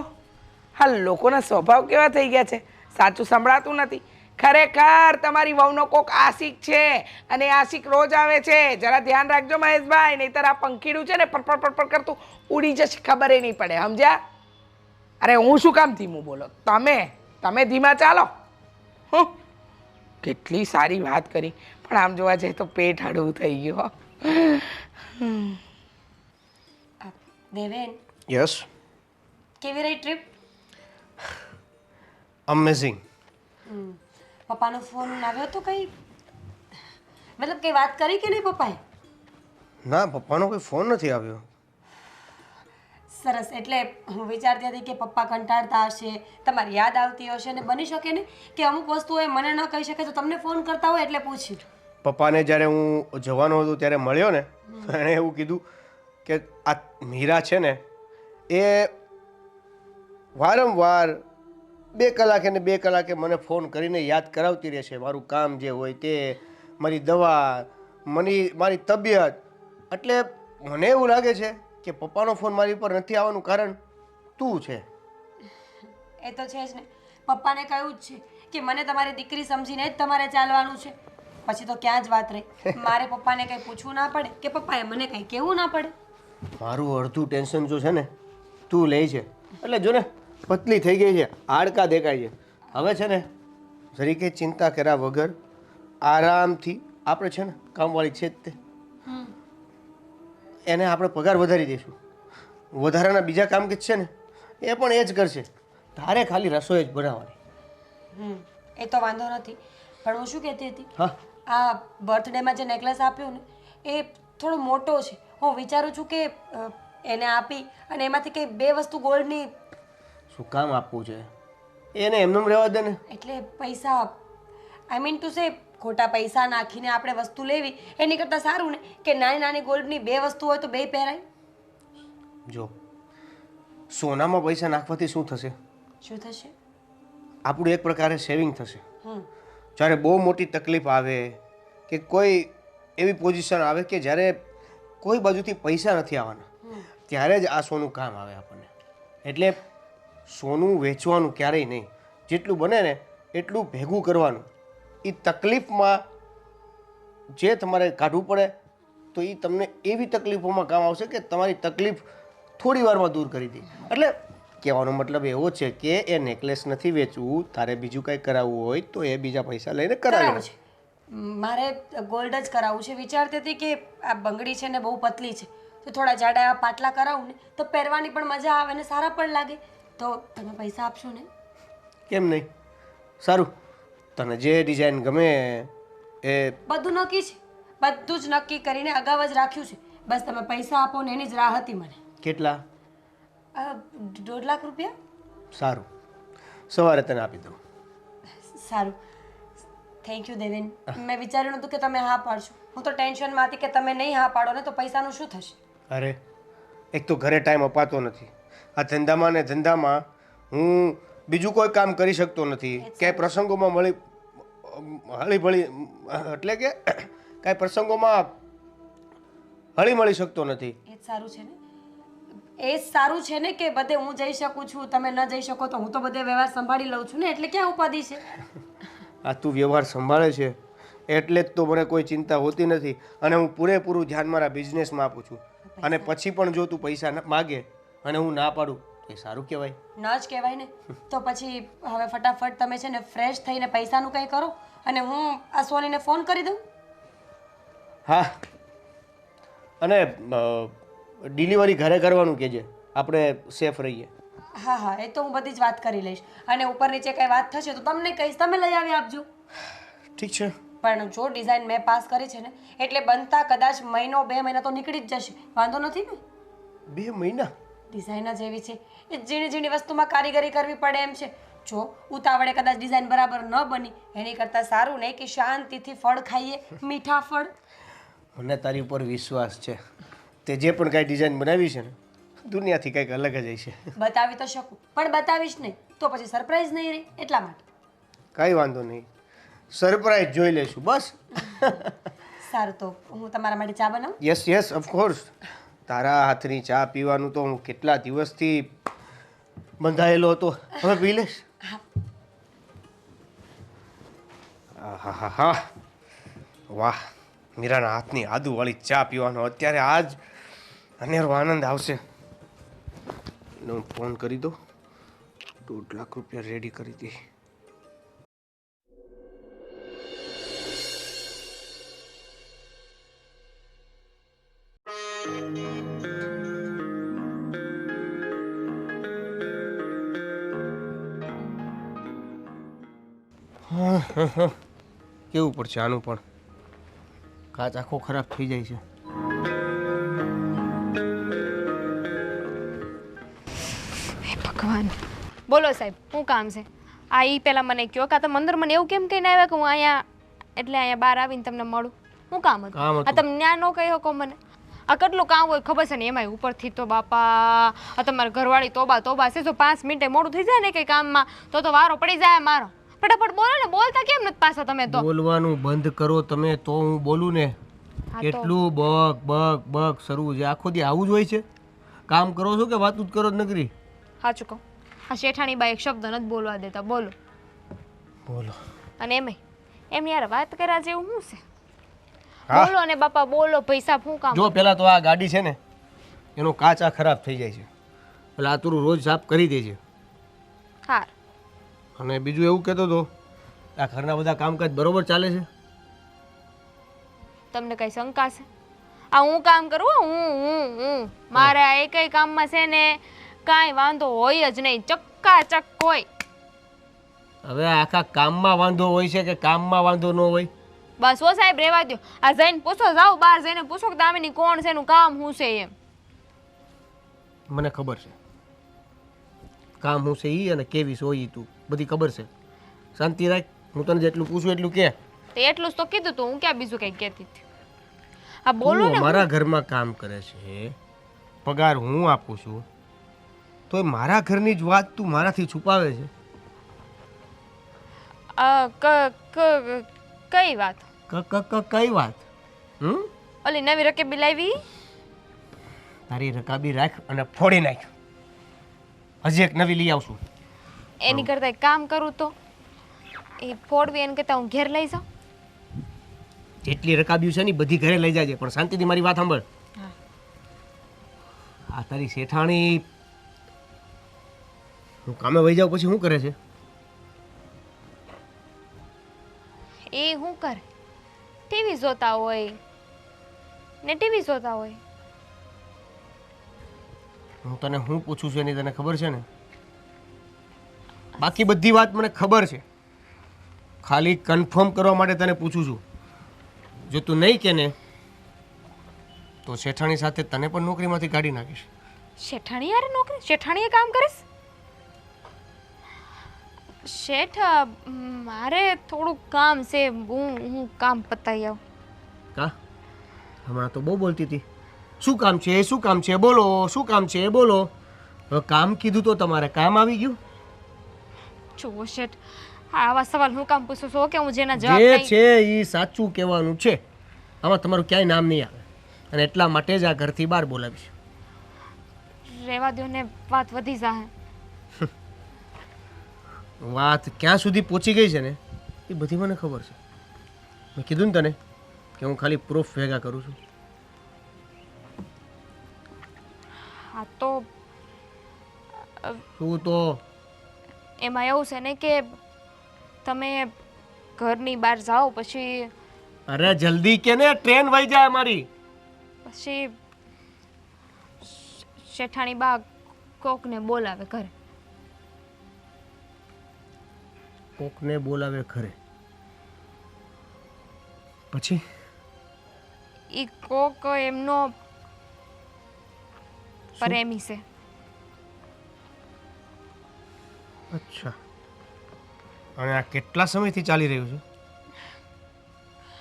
Speaker 6: હા લોકોના સ્વભાવ કેવા થઈ ગયા છે, સાચું સંભળાતું નથી. ખરેખર તમારી વહુનો કોક આશિક છે અને આશિક રોજ આવે છે. જરા ધ્યાન રાખજો મહેશભાઈ, નહીંતર આ પંખીડું છે ને પડપડ પડપડ કરતું ઉડી જશે, ખબર નહીં પડે, સમજ્યા? અરે હું શું કામ ધીમું બોલો, તમે ધીમા ચાલો. કેટલી સારી વાત કરી, પણ આમ જોવા જઈએ તો પેટ હળવું થઈ ગયું.
Speaker 2: દેવેન,
Speaker 3: યસ,
Speaker 2: કેવી રહી ટ્રીપ?
Speaker 3: અમેઝિંગ.
Speaker 2: પપ્પાનો ફોન આવ્યો તો કઈ, મતલબ કઈ વાત કરી કે નહીં પપ્પાએ?
Speaker 3: ના, પપ્પાનો કોઈ ફોન નથી આવ્યો.
Speaker 2: સરસ. એટલે હું વિચારતી હતી કે પપ્પા કંટાળતા હશે, તમારી યાદ આવતી હશે, ને બની શકે ને કે અમુક વસ્તુઓ એ મને ન કહી શકે તો તમને ફોન કરતા હોય એટલે પૂછ્યું.
Speaker 3: પપ્પાને જ્યારે હું જવાનો હતો ત્યારે મળ્યો ને તો એણે એવું કીધું કે આ મીરા છે ને એ વારંવાર 2 કલાકે ને 2 કલાકે મને ફોન કરીને યાદ કરાવતી રહે છે, મારું કામ જે હોય તે, મારી દવા, મારી તબિયત. એટલે મને એવું લાગે છે કે પપ્પાનો ફોન મારી પર નથી આવવાનું કારણ તું છે.
Speaker 2: એ તો છે જ ને, પપ્પાને કહ્યું જ છે કે મને તમારી દીકરી સમજીને જ તમારે ચાલવાનું છે. પછી તો ક્યાં જ વાત રહી, મારે પપ્પાને કંઈ પૂછવું ના પડે કે પપ્પાએ મને કંઈ કહેવું ના પડે.
Speaker 3: મારું અડધું ટેન્શન જો છે ને તું લે છે. એટલે જો ને પતલી થઈ ગઈ છે, હાડકા દેખાય છે. હવે છે ને જરીકે ચિંતા કર્યા વગર આરામથી આપણે છે ને કામવાળી છે જ તે, એને આપણે પગાર વધારી દઈશું. વધારાના બીજા કામ કે છે ને એ પણ એ જ કરશે, તારે ખાલી રસોઈ જ બનાવવાની.
Speaker 2: એ તો વાંધો નથી, પણ હું શું કહેતી હતી,
Speaker 3: હા,
Speaker 2: આ બર્થડેમાં જે નેકલેસ આપ્યો ને એ થોડો મોટો છે. હું વિચારું છું કે એને આપી અને એમાંથી કંઈ 2 વસ્તુ ગોલ્ડની.
Speaker 3: શું કામ આપવું છે એને? એમનેમ રહેવા દે ને.
Speaker 2: એટલે પૈસા, આઈ મીન ટુ સે, ખોટા પૈસા નાખીને આપણે વસ્તુ લેવી એની કરતાં સારું ને કે નાની નાની ગોલ્ડની 2 વસ્તુ હોય તો 2 પહેરાય.
Speaker 3: જો સોનામાં પૈસા નાખવાથી શું થશે?
Speaker 2: શું થશે?
Speaker 3: આપણું એક પ્રકારે સેવિંગ થશે. જ્યારે બહુ મોટી તકલીફ આવે કે કોઈ એવી પોઝિશન આવે કે જ્યારે કોઈ બાજુથી પૈસા નથી આવવાના, ત્યારે જ આ સોનું કામ આવે આપણને. એટલે સોનું વેચવાનું ક્યારેય નહીં, જેટલું બને ને એટલું ભેગું કરવાનું. એ તકલીફમાં જે તમારે કાઢવું પડે તો એ તમને એવી તકલીફોમાં કામ આવશે કે તમારી તકલીફ થોડી વારમાં દૂર કરી દે. એટલે કહેવાનો મતલબ એવો છે કે એ નેકલેસ નથી વેચવું, તારે બીજું કંઈ કરાવવું હોય તો એ બીજા પૈસા લઈને
Speaker 2: કરાવવું
Speaker 3: કરાવે.
Speaker 2: છે મારે ગોલ્ડ જ કરાવવું છે. વિચારતી હતી કે આ બંગડી છે ને બહુ પતલી છે, તો થોડા જાડા એવા પાટલા કરાવું ને તો પહેરવાની પણ મજા આવે ને સારા પણ લાગે. તો તમે પૈસા આપશો ને?
Speaker 3: કેમ નહીં? સારું, તને જે ડિઝાઇન ગમે એ.
Speaker 2: બધું નક્કી છે, બધું જ નક્કી કરીને અગાઉ જ રાખ્યું છે. બસ તમે પૈસા આપો ને એની જ રાહ હતી મને.
Speaker 3: કેટલા?
Speaker 2: 1.5 લાખ રૂપિયા.
Speaker 3: સારું, સવારે તને આપી દઉં.
Speaker 2: સારું, થેન્ક યુ દેવેન. મેં વિચાર્યું નહોતું કે તમે હા પાડશો. હું તો ટેન્શનમાં હતી કે તમે નહીં હા પાડો ને તો પૈસાનું શું થશે.
Speaker 3: અરે, એક તો ઘરે ટાઈમ અપાતો નથી, આ ધંધામાં ને ધંધામાં હું બીજું કોઈ કામ કરી શકતો નથી. ક્યાંય પ્રસંગોમાં હળી એટલે કે કાંઈ પ્રસંગોમાં હળી મળી શકતો નથી.
Speaker 2: એ જ સારું છે ને, એ જ સારું છે ને કે બધે હું જઈ શકું છું, તમે ન જઈ શકો તો હું તો બધે વ્યવહાર સંભાળી લઉં છું ને, એટલે ક્યાં ઉપાધિ છે.
Speaker 3: આ તું વ્યવહાર સંભાળે છે એટલે જ તો મને કોઈ ચિંતા હોતી નથી, અને હું પૂરેપૂરું ધ્યાન મારા બિઝનેસમાં આપું છું. અને પછી પણ જો તું પૈસા માગે અને હું ના પાડું એ સારું કહેવાય?
Speaker 2: ન જ કહેવાય ને. તો પછી હવે ફટાફટ તમે છે ને ફ્રેશ થઈને પૈસાનું કંઈ કરો અને હું આ સોનીને ફોન કરી દઉં.
Speaker 3: હા, અને ડિલિવરી ઘરે કરવાનું કહેજે, આપણે સેફ રહીએ.
Speaker 2: હા હા, એ તો હું બધી જ વાત કરી લઈશ. અને ઉપર નીચે કંઈ વાત થશે તો તમને કહીશ, તમે લઈ આવી આપજો.
Speaker 3: ઠીક છે.
Speaker 2: પણ જો ડિઝાઇન મેં પાસ કરી છે ને એટલે બનતા કદાચ મહિનો 2 મહિના તો નીકળી જ જશે. વાંધો નથી ને?
Speaker 3: 2 મહિના?
Speaker 2: ડિઝાઇન જ એવી છે, એ ઝીણી ઝીણી વસ્તુમાં કારીગરી કરવી પડે એમ છે. જો ઉતાવળે કદાચ ડિઝાઇન બરાબર ન બની એની કરતાં સારું નહીં કે શાંતિથી ફળ ખાઈએ, મીઠા ફળ.
Speaker 3: મને તારી ઉપર વિશ્વાસ છે. તે જે પણ કાંઈ ડિઝાઇન બનાવી છે ને દુનિયાથી કંઈક અલગ જ હશે.
Speaker 2: બતાવી તો શકું પણ બતાવીશ નહીં તો પછી સરપ્રાઈઝ નહીં રહે, એટલા માટે.
Speaker 3: કાંઈ વાંધો નહીં, સરપ્રાઈઝ જોઈ લઈશું બસ.
Speaker 2: સારું, તો હું તમારા માટે ચા બનાવું?
Speaker 3: Yes yes, of course. તારા હાથની ચા પીવાનું તો હું કેટલા દિવસથી બંધાયેલો હતો, હવે પી લઈશ. હા હા, વાહ, મીરાના હાથની આદુવાળી ચા પીવાનો અત્યારે આજ અનેરો આનંદ આવશે. હું ફોન કરી દઉં, 1.5 લાખ રૂપિયા રેડી કરી દે. કેવું પડશે આનું પણ? કાચ આખો ખરાબ થઈ જાય છે.
Speaker 5: ભગવાન. બોલો સાહેબ, શું કામ છે? આ ઈ પહેલાં મને કહો, કાં તમે અંદર મને એવું કેમ કહીને આવ્યા કે હું અહીંયા એટલે અહીંયા બહાર આવીને તમને મળું? શું કામ હતું?
Speaker 3: કામ હતું.
Speaker 5: આ તમે ન્યા ન કહી શકો મને? આ કેટલું કામ હોય ખબર છે ને, એમાંય ઉપરથી તો બાપા આ તમારા ઘરવાળી તોબા છે. જો 5 મિનિટે મોડું થઈ જાય ને કંઈ કામમાં તો વારો પડી જાય મારો. ફટાફટ બોલો ને, બોલતા કેમ નથી પાછા તમે? તો
Speaker 3: બોલવાનું બંધ કરો તમે તો હું બોલું ને.
Speaker 5: હા તો.
Speaker 3: કેટલું બક બક બક શરૂ છે, આખો દી આવું જ હોય છે? કામ કરો છો કે વાતું જ કરો જ નગરી?
Speaker 5: સાચું કહું, આ શેઠાણી બા એક શબ્દ નથી બોલવા દેતા. બોલો.
Speaker 3: બોલો.
Speaker 5: અને એમાંય એમ યાર વાત કર્યા જેવું શું છે?
Speaker 3: હા.
Speaker 5: બોલો ને બાપા બોલો. પૈસા શું કામ?
Speaker 3: જો પેલા તો આ ગાડી છે ને એનો કાચ આ ખરાબ થઈ જાય છે, એટલે આ તું રોજ સાફ કરી દેજે.
Speaker 5: હાર.
Speaker 3: અને બીજું એવું કહેતો હતો, આ ઘરના બધા કામકાજ બરોબર ચાલે છે?
Speaker 5: તમને કઈ શંકા છે? આ હું કામ કરું? હું મારે આ એકય કામમાં છે ને કાંઈ વાંધો હોય જ નહીં, ચક્કાચક હોય.
Speaker 3: હવે આખા કામમાં વાંધો હોય છે કે કામમાં વાંધો ન હોય?
Speaker 5: બસ ઓ સાહેબ રહેવા દો. આ જઈને પૂછો, જાઓ બહાર જઈને પૂછો કે દામિની કોણ છે, એનું કામ શું છે એમ.
Speaker 3: મને ખબર છે કામ હું છે ઈ અને કેવી સોઈ તું બધી ખબર છે. શાંતિ રાખ, હું તને જેટલું પૂછું એટલું કે.
Speaker 5: તે એટલું જ તો કીધું તું, હું ક્યાં બીજું કંઈ કહેતી હતી. હા બોલો ને.
Speaker 3: મારા ઘરમાં કામ કરે છે, પગાર હું આપું છું, તો મારા ઘરની જ વાત તું મારાથી છુપાવે છે.
Speaker 5: કઈ વાત?
Speaker 3: કઈ વાત?
Speaker 5: ઓલી નવી રકેબી લાવી?
Speaker 3: તારી રકાબી રાખ અને ફોડી નાખ. હજી એક નવી લઈ આવશું.
Speaker 5: એની કરતાં એક કામ કરું તો એ ફોડવી એને કરતાં હું ઘેર લઈ જાઉં.
Speaker 3: જેટલી રકાબી છે ને બધી ઘરે લઈ જાજે, પણ શાંતિથી મારી વાત સાંભળ. આ તારી શેઠાણી હું કામે વહી જાઉં પછી શું કરે છે?
Speaker 5: એ શું કરે? ટીવી જોતા હોય ને ટીવી જોતા હોય.
Speaker 3: હું તને શું પૂછું છું એની તને ખબર છે ને? બાકી બધી વાત મને ખબર છે, ખાલી કન્ફર્મ કરવા માટે તને પૂછું છું. જો તું નહીં કે ને તો શેઠાણી સાથે તને પણ નોકરીમાંથી કાઢી નાખીશ.
Speaker 5: શેઠાણી યાર નોકરી? શેઠાણીએ કામ કરીશ? શેઠ મારે થોડુંક કામ છે, હું કામ પતાવી આવું.
Speaker 3: કા હમણાં તો બહુ બોલતી હતી. શું કામ છે, શું કામ છે, બોલો શું કામ છે, બોલો. હવે કામ કીધું તો તમારે કામ આવી ગયું.
Speaker 5: જુઓ શેઠ, આવા સવાલ હું કામ પૂછું છું કે હું જેના જવાબ
Speaker 3: જે
Speaker 5: નહીં.
Speaker 3: છે એ સાચું કહેવાનું છે. આમાં તમારું ક્યાંય નામ નહીં આવે અને એટલા માટે જ આ ઘરથી બહાર બોલાવીશ.
Speaker 5: રહેવા દો ને, વાત વધી જાહે.
Speaker 3: વાત ક્યાં સુધી પહોંચી ગઈ છે ને એ બધી મને ખબર છે. મેં કીધું ને તને કે હું ખાલી પ્રૂફ ભેગા કરું છું.
Speaker 5: હા તો
Speaker 3: શું તો?
Speaker 5: એમાં એવું છે ને કે તમે ઘરની બહાર જાઓ પછી
Speaker 3: અરે જલ્દી કે ને, ટ્રેન વહી જાય મારી.
Speaker 5: પછી શેઠાણી બા કોકને બોલાવે ઘરે.
Speaker 3: કોકને બોલાવે ખરે પછી?
Speaker 5: ઈ કોક એમનો પ્રેમી છે.
Speaker 3: અચ્છા, અને આ કેટલા સમયથી ચાલી રહ્યું છે?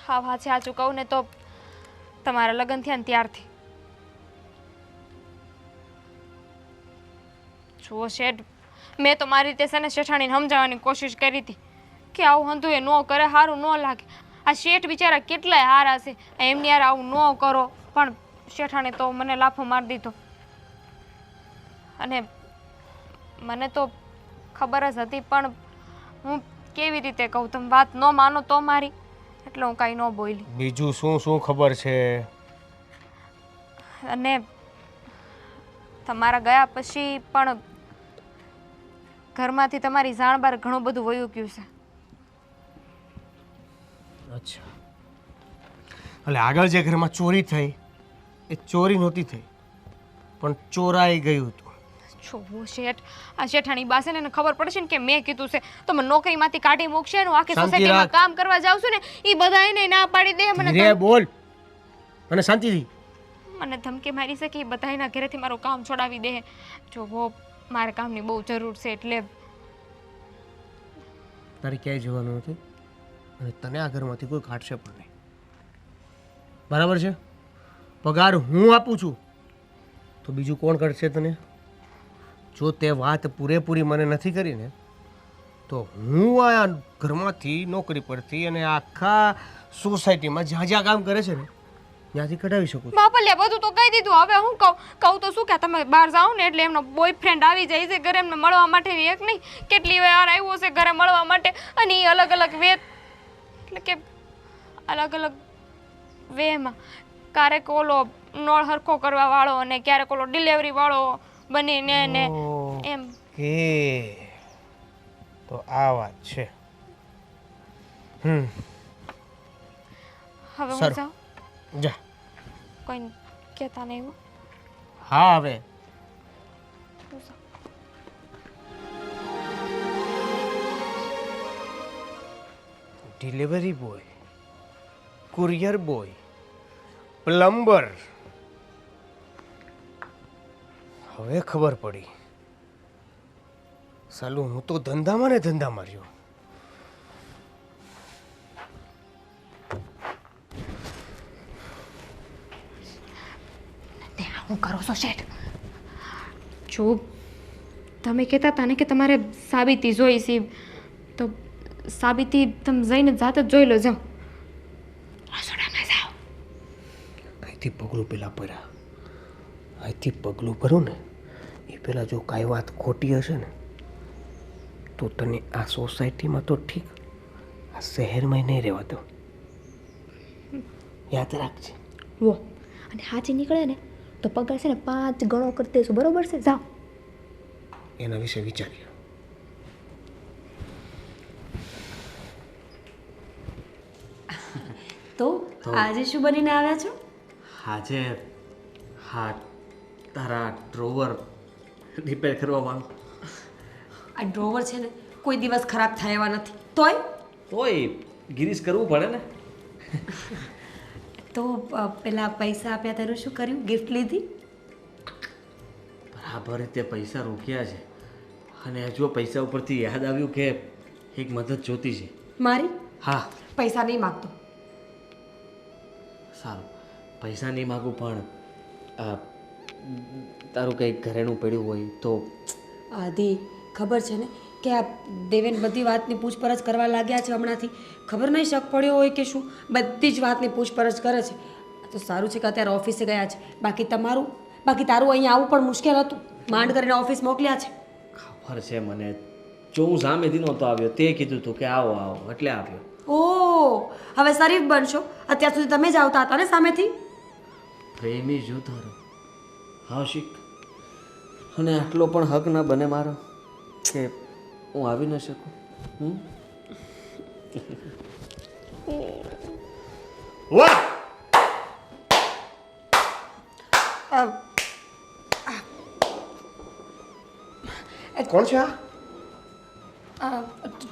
Speaker 5: હા હા છે, સાચું કહું ને તો તમારા લગ્ન થયા ને ત્યારથી. જુઓ શેઠ, મેં તો મારી રીતે છે ને શેઠાણીને સમજાવવાની કોશિશ કરી હતી કે આવું હંધું એ ન કરે, સારું ન લાગે. આ શેઠ બિચારા કેટલાય હારા છે, એમની યાર આવું ન કરો. પણ શેઠાણી તો મને લાફો મારી દીધો. અને મને તો ખબર જ હતી, પણ હું કેવી રીતે કહું? તમે વાત ન માનો તો મારી, એટલે હું કાંઈ ન બોલી.
Speaker 3: બીજું શું શું ખબર છે?
Speaker 5: અને તમારા ગયા પછી પણ ઘરમાંથી તમારી જાણ બહાર ઘણું બધું વયું ગયું છે.
Speaker 3: અચ્છા, એટલે આગળ જે ઘરમાં ચોરી થઈ એ ચોરી નહોતી થઈ, પણ ચોરાઈ ગયું હતું.
Speaker 5: છો શેઠ, આ શેઠાણી બાસે ને એને ખબર પડશે ને કે મેં કીધું છે તો મને નોકરીમાંથી કાઢી મૂકશે ને. હું આખી
Speaker 3: શાંતિ
Speaker 5: સોસાયટીમાં
Speaker 3: રાખ.
Speaker 5: કામ કરવા જાઉં છું ને એ બધા એને ના પાડી દે.
Speaker 3: ધીરે બોલ અને શાંતિથી.
Speaker 5: મને ધમકી મારી છે કે એ બધા એના ઘરેથી મારું કામ છોડાવી દે. જો વો મારે કામની બહુ જરૂર છે એટલે.
Speaker 3: તારે ક્યાંય જવાનું નથી અને તને આ ઘરમાંથી કોઈ કાઢશે પણ નહીં, બરાબર છે? પગાર હું આપું છું તો બીજું કોણ કરશે તને? જો તે વાત પૂરેપૂરી મને નથી કરી ને તો હું આ ઘરમાંથી નોકરી પરથી અને આખા સોસાયટીમાં જ્યાં જ્યાં કામ કરે છે ને ત્યાંથી કઢાવી શકું છું.
Speaker 5: બાપલિયા બધું તો કહી દીધું. હવે હું કહું તો શું કે તમે બહાર જાઓ ને એટલે એમનો બોયફ્રેન્ડ આવી જાય છે ઘરે એમને મળવા માટે. એક નહીં કેટલી વાર આવ્યો છે ઘરે મળવા માટે, અને એ અલગ અલગ વે, એટલે કે અલગ અલગ વેમાં. ક્યારેક ઓલો નળ હરખો કરવા વાળો અને ક્યારેક ઓલો ડિલિવરી વાળો બનીને ને એમ.
Speaker 3: કે તો આ વાત છે.
Speaker 5: હવે હું
Speaker 3: સારું.
Speaker 5: જાઉં,
Speaker 3: જા.
Speaker 5: કોઈ કહેતા નહીં. હું
Speaker 3: હા, હવે
Speaker 5: જાઉં.
Speaker 3: Delivery boy, courier boy, plumber. હવે ખબર પડી. સાલું હું તો ધંધામાં ને ધંધામાં રહ્યો.
Speaker 5: હું કરો છો શેઠ? જો તમે કહેતા હતા ને કે તમારે સાબિતી જોઈ છે, તો સાબિતી તમે જઈને જાતે જ જોઈ લો. જાઓ રસોડામાં જાઓ.
Speaker 3: અહીંથી પગલું પેલા ભર્યા, અહીંથી પગલું ભરું ને એ પેલા જો કાંઈ વાત ખોટી હશે ને તો તને આ સોસાયટીમાં તો ઠીક, આ શહેરમાં નહીં રહેવા દઉં. યાદ રાખજે.
Speaker 5: વો અને હાચી નીકળે ને તો પગાર છે ને 5 ગણો કરી દઈશું, બરોબર છે? જાઓ.
Speaker 3: એના વિશે વિચારીએ.
Speaker 2: તો આજે શું બનીને આવ્યા છો?
Speaker 1: આજે હા તારા ડ્રોવર રિપેર કરવાનું.
Speaker 2: આ ડ્રોવર છે ને કોઈ દિવસ ખરાબ થાય એવા નથી.
Speaker 1: તોય ગિરીશ કરવું પડે ને.
Speaker 2: તો પેલા પૈસા આપ્યા તેનું શું કર્યું? ગિફ્ટ લીધી?
Speaker 1: બરાબર તે પૈસા રોક્યા છે અને હજુ પૈસા ઉપરથી યાદ આવ્યું કે એક મદદ જોતી છે.
Speaker 2: મારી?
Speaker 1: હા
Speaker 2: પૈસા નહીં માગતો.
Speaker 1: સારું પૈસા નહીં માગું પણ તારું કંઈક ઘરેણું પડ્યું હોય તો.
Speaker 2: આદિ ખબર છે ને કે આ દેવેન બધી વાતની પૂછપરછ કરવા લાગ્યા છે હમણાંથી. ખબર નહીં શક પડ્યો હોય કે શું, બધી જ વાતની પૂછપરછ કરે છે. તો સારું છે કે અત્યારે ઓફિસે ગયા છે. બાકી તારું અહીંયા આવવું પણ મુશ્કેલ હતું. માંડ કરીને ઓફિસ મોકલ્યા છે.
Speaker 1: ખબર છે મને. જો હું સામેથી નહોતો આવ્યો તે કીધું હતું કે આવો આવો એટલે આવ્યો.
Speaker 2: ઓહ હવે શરીફ બનશો. અત્યાર સુધી તમે જ આવતા હતા ને સામેથી.
Speaker 1: પ્રેમી જો તારો હા શીખ. અને આટલો પણ હક ન બને મારો કે હું આવી ન શકું.
Speaker 3: વાહ! કોણ છે આ?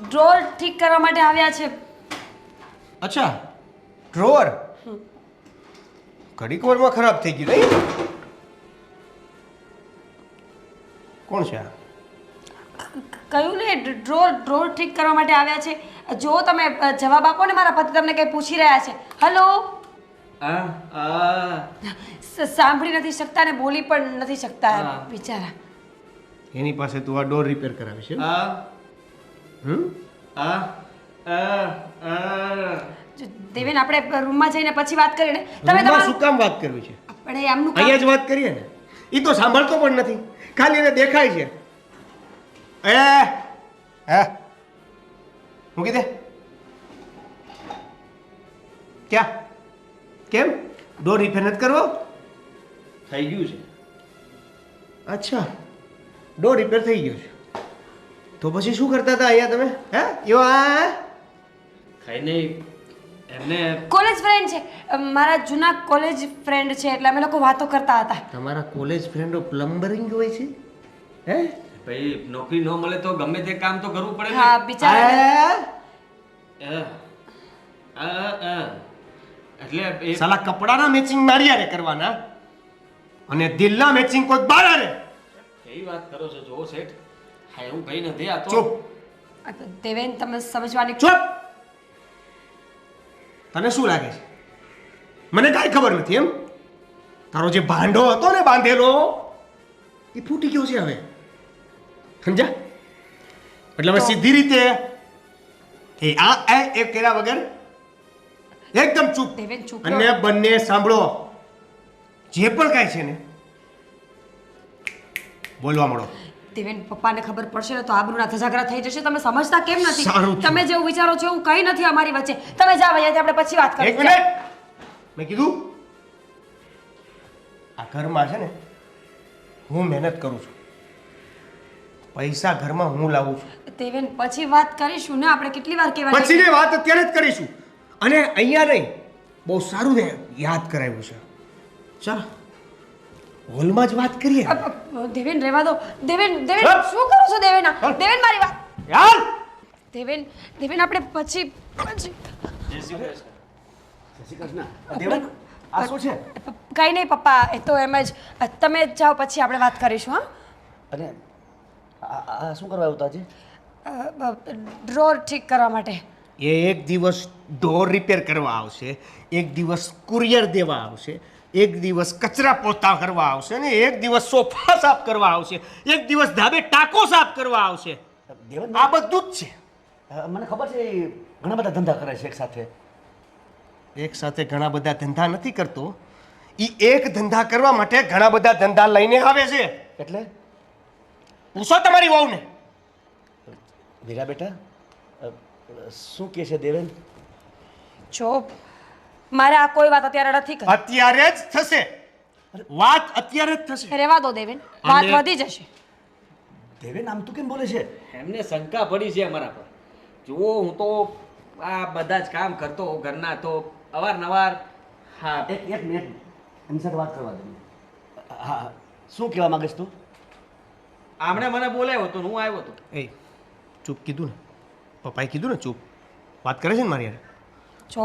Speaker 2: ડ્રોર ઠીક કરવા માટે આવ્યા છે.
Speaker 3: અચ્છા ડ્રોવર ઘડીક વારમાં ખરાબ થઈ ગયું નહીં? કોણ છે આ?
Speaker 2: કહ્યું ને ડ્રોર ઠીક કરવા માટે આવ્યા છે. જો તમે જવાબ આપો ને, મારા પતિ તમને કંઈ પૂછી રહ્યા છે. હલો. સાંભળી નથી શકતા ને બોલી પણ નથી શકતા બિચારા.
Speaker 3: એની પાસે તું આ ડોર રિપેર કરાવીશ એમ?
Speaker 2: દેવેન આપણે રૂમમાં જઈને પછી વાત કરીએ ને. તમે
Speaker 3: રૂમમાં
Speaker 2: તમારું
Speaker 3: શું કામ વાત કરવી છે?
Speaker 2: આપણે એમનું કામ
Speaker 3: અહીંયા જ વાત કરીએ ને. એ તો સાંભળતો પણ નથી, ખાલી એને દેખાય છે. હે મૂકી દે. ક્યાં કેમ ડોર રિપેર નથી કરવો?
Speaker 1: થઈ ગયું છે.
Speaker 3: અચ્છા ડોર રિપેર થઈ ગયો છે. તો પછી શું કરતા હતા અહીંયા તમે? હે એવા
Speaker 1: કઈ નહીં એમને
Speaker 2: કોલેજ ફ્રેન્ડ છે. મારા જૂના કોલેજ ફ્રેન્ડ છે એટલે અમે લોકો વાતો કરતા હતા.
Speaker 3: તમારા કોલેજ ફ્રેન્ડો પ્લમ્બરિંગ હોય છે? હે
Speaker 1: ભાઈ નોકરી ન મળે તો ગમે તે કામ તો કરવું પડે ને.
Speaker 2: હા બિચારા.
Speaker 1: એટલે એ
Speaker 3: સાલા કપડાના મેચિંગ મારી હારે કરવાના અને દિલના મેચિંગ કોઈ બાર હારે.
Speaker 1: કેવી વાત કરો છો જો શેઠ? હા એવું કઈ નથી. આ તો
Speaker 3: ચૂપ
Speaker 2: દેવેન તમે સમજવાની
Speaker 3: ચૂપ. તને શું લાગે છે મને કાંઈ ખબર નથી એમ? તારો જે ભાંડો હતો ને બાંધેલો એ ફૂટી ગયો છે હવે, સમજા? એટલે હવે સીધી રીતે એ કર્યા વગર એકદમ ચૂપ.
Speaker 2: દેવેન ચૂપ રહો.
Speaker 3: અને બંને સાંભળો, જે પણ કાંઈ છે ને બોલવા મળો.
Speaker 2: દેવેન પપ્પાને ખબર પડશે ને તો આબરૂના ધજાગરા થઈ જશે. તમે સમજતા કેમ નથી?
Speaker 3: સારું થયું.
Speaker 2: તમે જેવું વિચારો છો એવું કંઈ નથી અમારી વચ્ચે. તમે જાઓ અહીંયાથી, આપણે પછી વાત
Speaker 3: એક
Speaker 2: કરીશું.
Speaker 3: મિનિટ, મેં કીધું આ ઘરમાં છે ને હું મહેનત કરું છું, પૈસા ઘરમાં હું લાવું છું.
Speaker 2: દેવેન પછી વાત કરીશું ને. આપણે કેટલી વાર કહેવાય
Speaker 3: પછીની વાત અત્યારે જ કરીશું. અને અહીંયા નહીં, બહુ સારું ને યાદ કરાવ્યું છે. ચાલ હોલમાં જ વાત કરીએ.
Speaker 2: દેવેન રહેવા દો. દેવેન
Speaker 3: ચપ.
Speaker 2: શું કરો છો દેવેન? દેવેન મારી વાત.
Speaker 3: યાર
Speaker 2: દેવેન આપણે પછી
Speaker 3: દેવન આ શું છે?
Speaker 2: કંઈ નહીં પપ્પા, એ તો એમ જ. તમે જાઓ પછી આપણે વાત કરીશું. હા
Speaker 4: અને આ શું કરવા આવતા છે?
Speaker 2: ડ્રોર ઠીક કરવા માટે.
Speaker 3: એ એક દિવસ ડોર રિપેર કરવા આવશે, એક દિવસ કુરિયર દેવા આવશે, એક દિવસ કચરા પોતા કરવા આવશે ને એક દિવસ સોફા સાફ કરવા આવશે, એક દિવસ ધાબે ટાંકો સાફ કરવા આવશે.
Speaker 4: દેવન
Speaker 3: આ બધું જ છે.
Speaker 4: મને ખબર છે એ ઘણા બધા ધંધા કરે છે એક સાથે.
Speaker 3: એક સાથે ઘણા બધા ધંધા નથી કરતો, એ એક ધંધા કરવા માટે ઘણા બધા ધંધા લઈને આવે છે.
Speaker 4: એટલે
Speaker 3: પૂછો તમારી વહુને.
Speaker 4: વીરા બેટા શું કહે છે દેવેન?
Speaker 2: જો મારે આ કોઈ વાત અત્યારે નથી કરવી.
Speaker 3: અત્યારે જ થશે વાત, અત્યારે જ થશે.
Speaker 2: રહેવા દો દેવેન, વાત
Speaker 3: અને-
Speaker 2: વધી જશે.
Speaker 4: દેવેન આમ તું કેમ બોલે છે?
Speaker 1: એમને શંકા પડી છે અમારા પર. જુઓ હું તો આ બધા જ કામ કરતો હોઉં ઘરના, તો અવારનવાર હા
Speaker 4: એક મિનિટ એમની સાથે વાત કરવા દે. હા શું કહેવા માંગીશ તું?
Speaker 1: આમણે મને બોલાવ્યો હતો ને હું આવ્યો હતો.
Speaker 3: એ ચૂપ કીધું ને, પપ્પાએ કીધું ને ચૂપ. વાત કરે છે ને મારી યાર.
Speaker 2: જો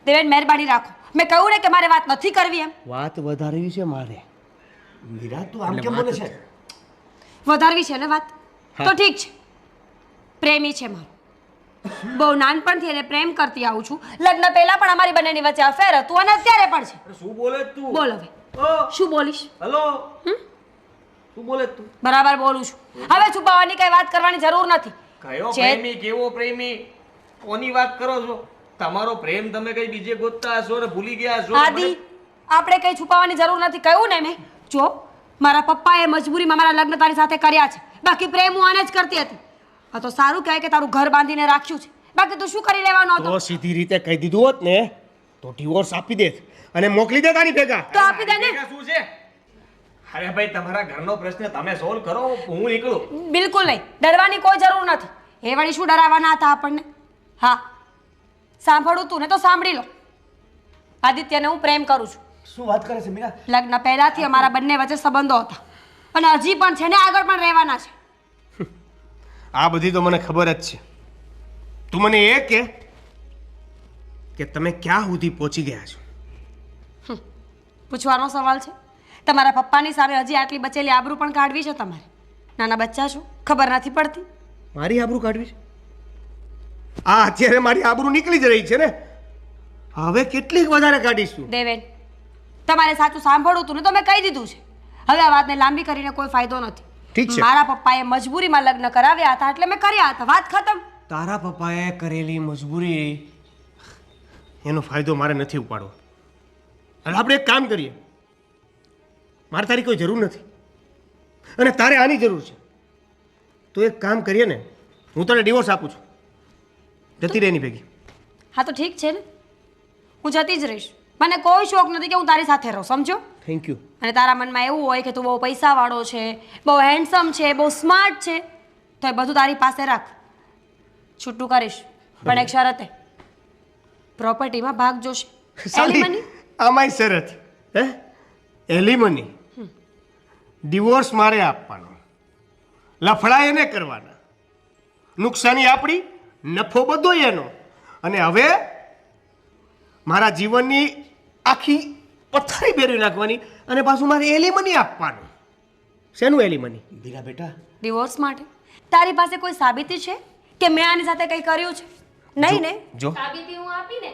Speaker 2: દેવેન મહેરબાની રાખો, મેં કહ્યું ને કે મારે વાત નથી કરવી એમ.
Speaker 3: વાત વધારવી છે મારે.
Speaker 4: મીરા તું આમ કેમ બોલે છે?
Speaker 2: વધારવી છે ને વાત તો ઠીક છે. પ્રેમી છે મારો, બહુ નાનપણથી એને પ્રેમ કરતી આવું છું. લગ્ન પહેલા પણ અમારી બંનેની વચ્ચે અફેર હતું અને અત્યારે પણ છે.
Speaker 1: શું બોલે છે તું?
Speaker 2: બોલ હવે શું બોલીશ?
Speaker 1: હલો શું બોલે છે તું?
Speaker 2: બરાબર બોલું છું. હવે છુપાવવાની કઈ વાત કરવાની જરૂર નથી.
Speaker 1: કયો
Speaker 2: છે.
Speaker 1: પ્રેમી કેવો પ્રેમી કોની વાત કરો છો? તમારો પ્રેમ તમે કઈ બીજે ગોતતા હશો ને ભૂલી ગયા હશો.
Speaker 2: આદિ આપણે કઈ છુપાવવાની જરૂર નથી, કહ્યું ને મેં. જો મારા પપ્પાએ મજબૂરીમાં મારા લગ્ન તારી સાથે કર્યા છે, બાકી પ્રેમ હું આને જ કરતી હતી. હા તો સારું કહેવાય કે તારું ઘર બાંધીને રાખ્યું છે, બાકી તું શું કરી લેવાનો હતો?
Speaker 3: તો સીધી રીતે કહી દીધું હોત ને તો ડિવોર્સ આપી દેત અને મોકલી દે તારી ભેગા.
Speaker 2: તો આપી દે ને.
Speaker 1: ભેગા શું છે? અરે ભાઈ તમારા ઘરનો પ્રશ્ન તમે સોલ્વ કરો, હું નીકળું.
Speaker 2: બિલકુલ નહીં, ડરવાની કોઈ જરૂર નથી. એ વળી શું ડરાવવાના હતા આપણને? હા સાંભળું તું ને તો સાંભળી લો. આદિત્યને હું પ્રેમ કરું છું.
Speaker 4: શું વાત કરે છે મીરા?
Speaker 2: લગ્ન પહેલાથી અમારા બંને વચ્ચે સંબંધો હતા અને હજી પણ છે ને આગળ પણ રહેવાના છે.
Speaker 3: આ બધી તો મને ખબર જ છે. તું મને એ કે તમે ક્યાં સુધી પહોંચી ગયા છો?
Speaker 2: પૂછવાનો સવાલ છે? તમારા પપ્પાની સામે હજી આટલી બચેલી આબરૂ પણ કાઢવી છે તમારે? નાના બચ્ચા છો, ખબર નથી પડતી?
Speaker 3: મારી આબરૂ કાઢવી છે? આ અત્યારે મારી આબરૂ નીકળી જ રહી છે ને, હવે કેટલીક વધારે કાઢીશું.
Speaker 2: દેવેન તમારે સાચું સાંભળવું હતું ને તો મેં કહી દીધું છે. હવે આ વાતને લાંબી કરીને કોઈ ફાયદો નથી.
Speaker 3: ઠીક છે.
Speaker 2: મારા પપ્પાએ મજબૂરીમાં લગ્ન કરાવ્યા હતા એટલે મેં કર્યા હતા, વાત ખતમ.
Speaker 3: તારા પપ્પાએ કરેલી મજબૂરી એનો ફાયદો મારે નથી ઉપાડવો. અને આપણે એક કામ કરીએ, મારે તારી કોઈ જરૂર નથી અને તારે આની જરૂર છે. તો એક કામ કરીએ ને, હું તને ડિવોર્સ આપું છું, જતી રહે એની ભેગી.
Speaker 2: હા તો ઠીક છે ને, હું જતી જ રહીશ. મને કોઈ શોખ નથી કે હું તારી સાથે રહું, સમજો?
Speaker 3: Thank you.
Speaker 2: અને તારા મનમાં એવું હોય કે તું બહુ પૈસાવાળો છે, બહુ હેન્ડસમ છે, બહુ સ્માર્ટ છે, તો એ બધું તારી પાસે રાખ, છૂટું કરીશ. પણ એક શરતે, પ્રોપર્ટીમાં ભાગ જોશે. એલિમની?
Speaker 3: આમાંય શરત હે? એલિમની? ડિવોર્સ મારે આપવાનો, લફડા એને કરવાના, નુકસાની આપણી, નફો બધો એનો. અને હવે મારા જીવનની આખી પથારી ફેરવી નાખવાની અને પાછું મારે એલિમની આપવાનું. શેનું એલિમની?
Speaker 4: મીરા બેટા
Speaker 2: ડિવોર્સ માટે તારી પાસે કોઈ સાબિતી છે કે મેં આની સાથે કંઈ કર્યું છે? નહીં ને?
Speaker 3: જો
Speaker 5: સાબિતી હું આપીને.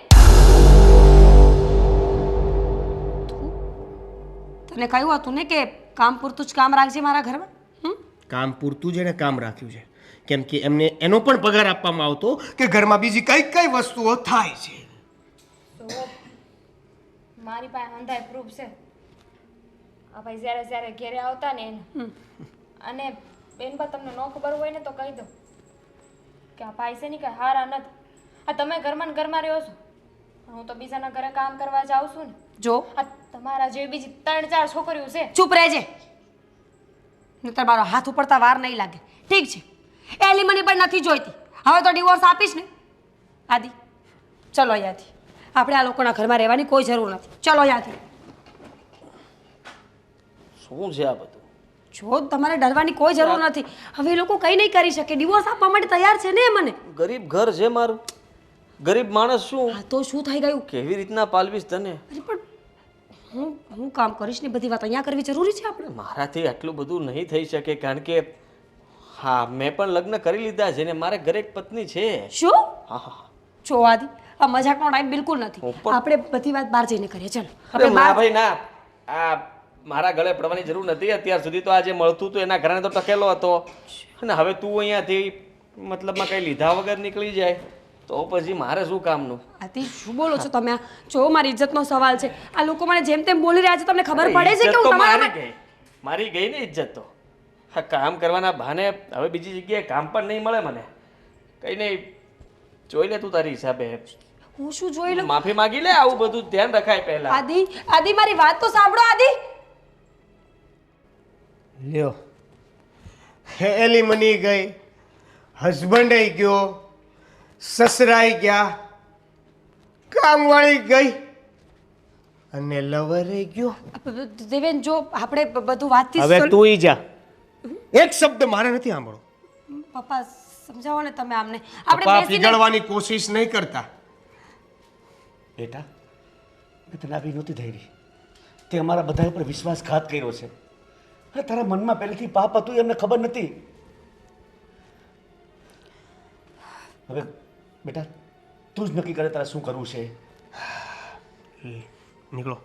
Speaker 2: તને કહ્યું હતું ને કે કામ પૂરતું જ કામ રાખજે મારા ઘરમાં.
Speaker 3: કામ પૂરતું જ એને કામ રાખ્યું છે, કેમ કે એમને એનો પણ પગાર આપવામાં આવતો કે ઘરમાં બીજી કઈ કઈ વસ્તુઓ થાય છે.
Speaker 5: તો મારી પાસે અંધાય પ્રૂફ છે. આ ભાઈ જ્યારે જ્યારે ઘેરે આવતા ને એને અને બેન બા તમને ન ખબર હોય ને તો કહી દો કે આ ભાઈ છે ને કે હારા નથી. આ તમે ઘરમાં ને ઘરમાં રહ્યો છો, હું તો બીજાના ઘરે કામ કરવા જાઉં છું ને.
Speaker 2: જો
Speaker 5: આ તમારા જેવી બીજી 3-4 છોકરીઓ છે.
Speaker 2: ચૂપ રહેજે, નહીતર મારો હાથ ઉપડતા વાર નહીં લાગે. ઠીક છે, એલિમની પણ નથી જોઈતી. હવે તો ડિવોર્સ આપીશ ને? આદિ ચલો અહીંયાથી, આપણે આ લોકોના ઘરમાં રહેવાની કોઈ જરૂર નથી. ચલો અહીંયાથી.
Speaker 1: શું છે આ બધું?
Speaker 2: જો તમારે ડરવાની કોઈ જરૂર નથી. હવે એ લોકો કંઈ નહીં કરી શકે, ડિવોર્સ આપવા માટે તૈયાર છે ને. મને
Speaker 1: ગરીબ ઘર છે મારું, ગરીબ માણસ છું.
Speaker 2: હા તો શું થઈ ગયું?
Speaker 1: કેવી રીતના પાલવીશ તને?
Speaker 2: અરે પણ હું કામ કરીશ ને બધી વાત અહીંયા કરવી જરૂરી છે આપણે?
Speaker 1: મારાથી આટલું બધું નહીં થઈ શકે, કારણ કે હા મેં પણ લગ્ન કરી લીધા છે ને મારે ઘરે એક પત્ની છે.
Speaker 2: શું?
Speaker 1: હા હા.
Speaker 2: જો આદિ આ મજાકનો ટાઈમ બિલકુલ નથી.
Speaker 1: હું પણ-
Speaker 2: આપણે બધી વાત બહાર જઈને કરીએ. ચાલો
Speaker 1: અરે
Speaker 2: આપણે
Speaker 1: ના
Speaker 2: બહાર.
Speaker 1: ભાઈ ના, આ મારા ગળે પડવાની જરૂર નથી. અત્યાર સુધી તો આજે મળતું હતું એના ઘરે તો ટકેલો હતો અને હવે તું અહીંયાથી મતલબમાં કઈ લીધા વગર નીકળી જાય તો પછી મારે શું કામનું?
Speaker 2: આદિ શું બોલો છો તમે? જો મારી ઇજ્જતનો સવાલ છે. આ લોકો મને જેમ તેમ બોલી રહ્યા છે, તમને ખબર પડે છે કે
Speaker 1: ઇજ્જત
Speaker 2: હું
Speaker 1: તો
Speaker 2: તમારા
Speaker 1: મારી
Speaker 2: માટે-
Speaker 1: ગઈ, મારી ગઈ ને ઇજ્જત તો. હા કામ કરવાના બહાને હવે બીજી જગ્યાએ કામ પણ નહીં મળે મને. કઈ નહીં, જોઈ લે તું તારી હિસાબે.
Speaker 2: હું શું જોઈ લઉં?
Speaker 1: માફી માંગી લે, આવું બધું ધ્યાન રખાય પહેલા.
Speaker 2: આદિ મારી વાત તો સાંભળો. આદિ
Speaker 3: લ્યો, એલિમની ગઈ, હસબન્ડ ગયો, સસરાઈ ગયા, કામવાળી ગઈ અને લવરે ગયો.
Speaker 2: દેવેન જો આપણે બધું વાતથી
Speaker 3: હવે તું ઈ જા. એક શબ્દ મારે નથી સાંભળો.
Speaker 2: પપ્પા સમજાવો ને તમે આમને
Speaker 3: પપ્પા
Speaker 2: આપણે બેસીને
Speaker 3: પીગળવાની કોશિશ નહીં કરતા.
Speaker 4: બેટા મેં તને આવી નહોતી ધૈર્ય. તે અમારા બધા ઉપર વિશ્વાસઘાત કર્યો છે. અરે તારા મનમાં પહેલેથી પાપ હતું એ અમને ખબર નથી. હવે બેટા તું જ નક્કી કરે તારે શું કરવું છે.
Speaker 3: નીકળો.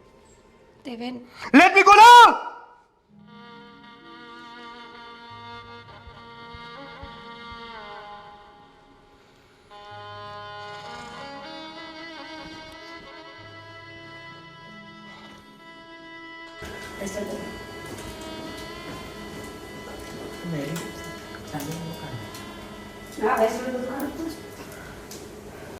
Speaker 2: દેવેન
Speaker 3: લેટ મી ગો નાઉ.
Speaker 2: હા બેસવાનું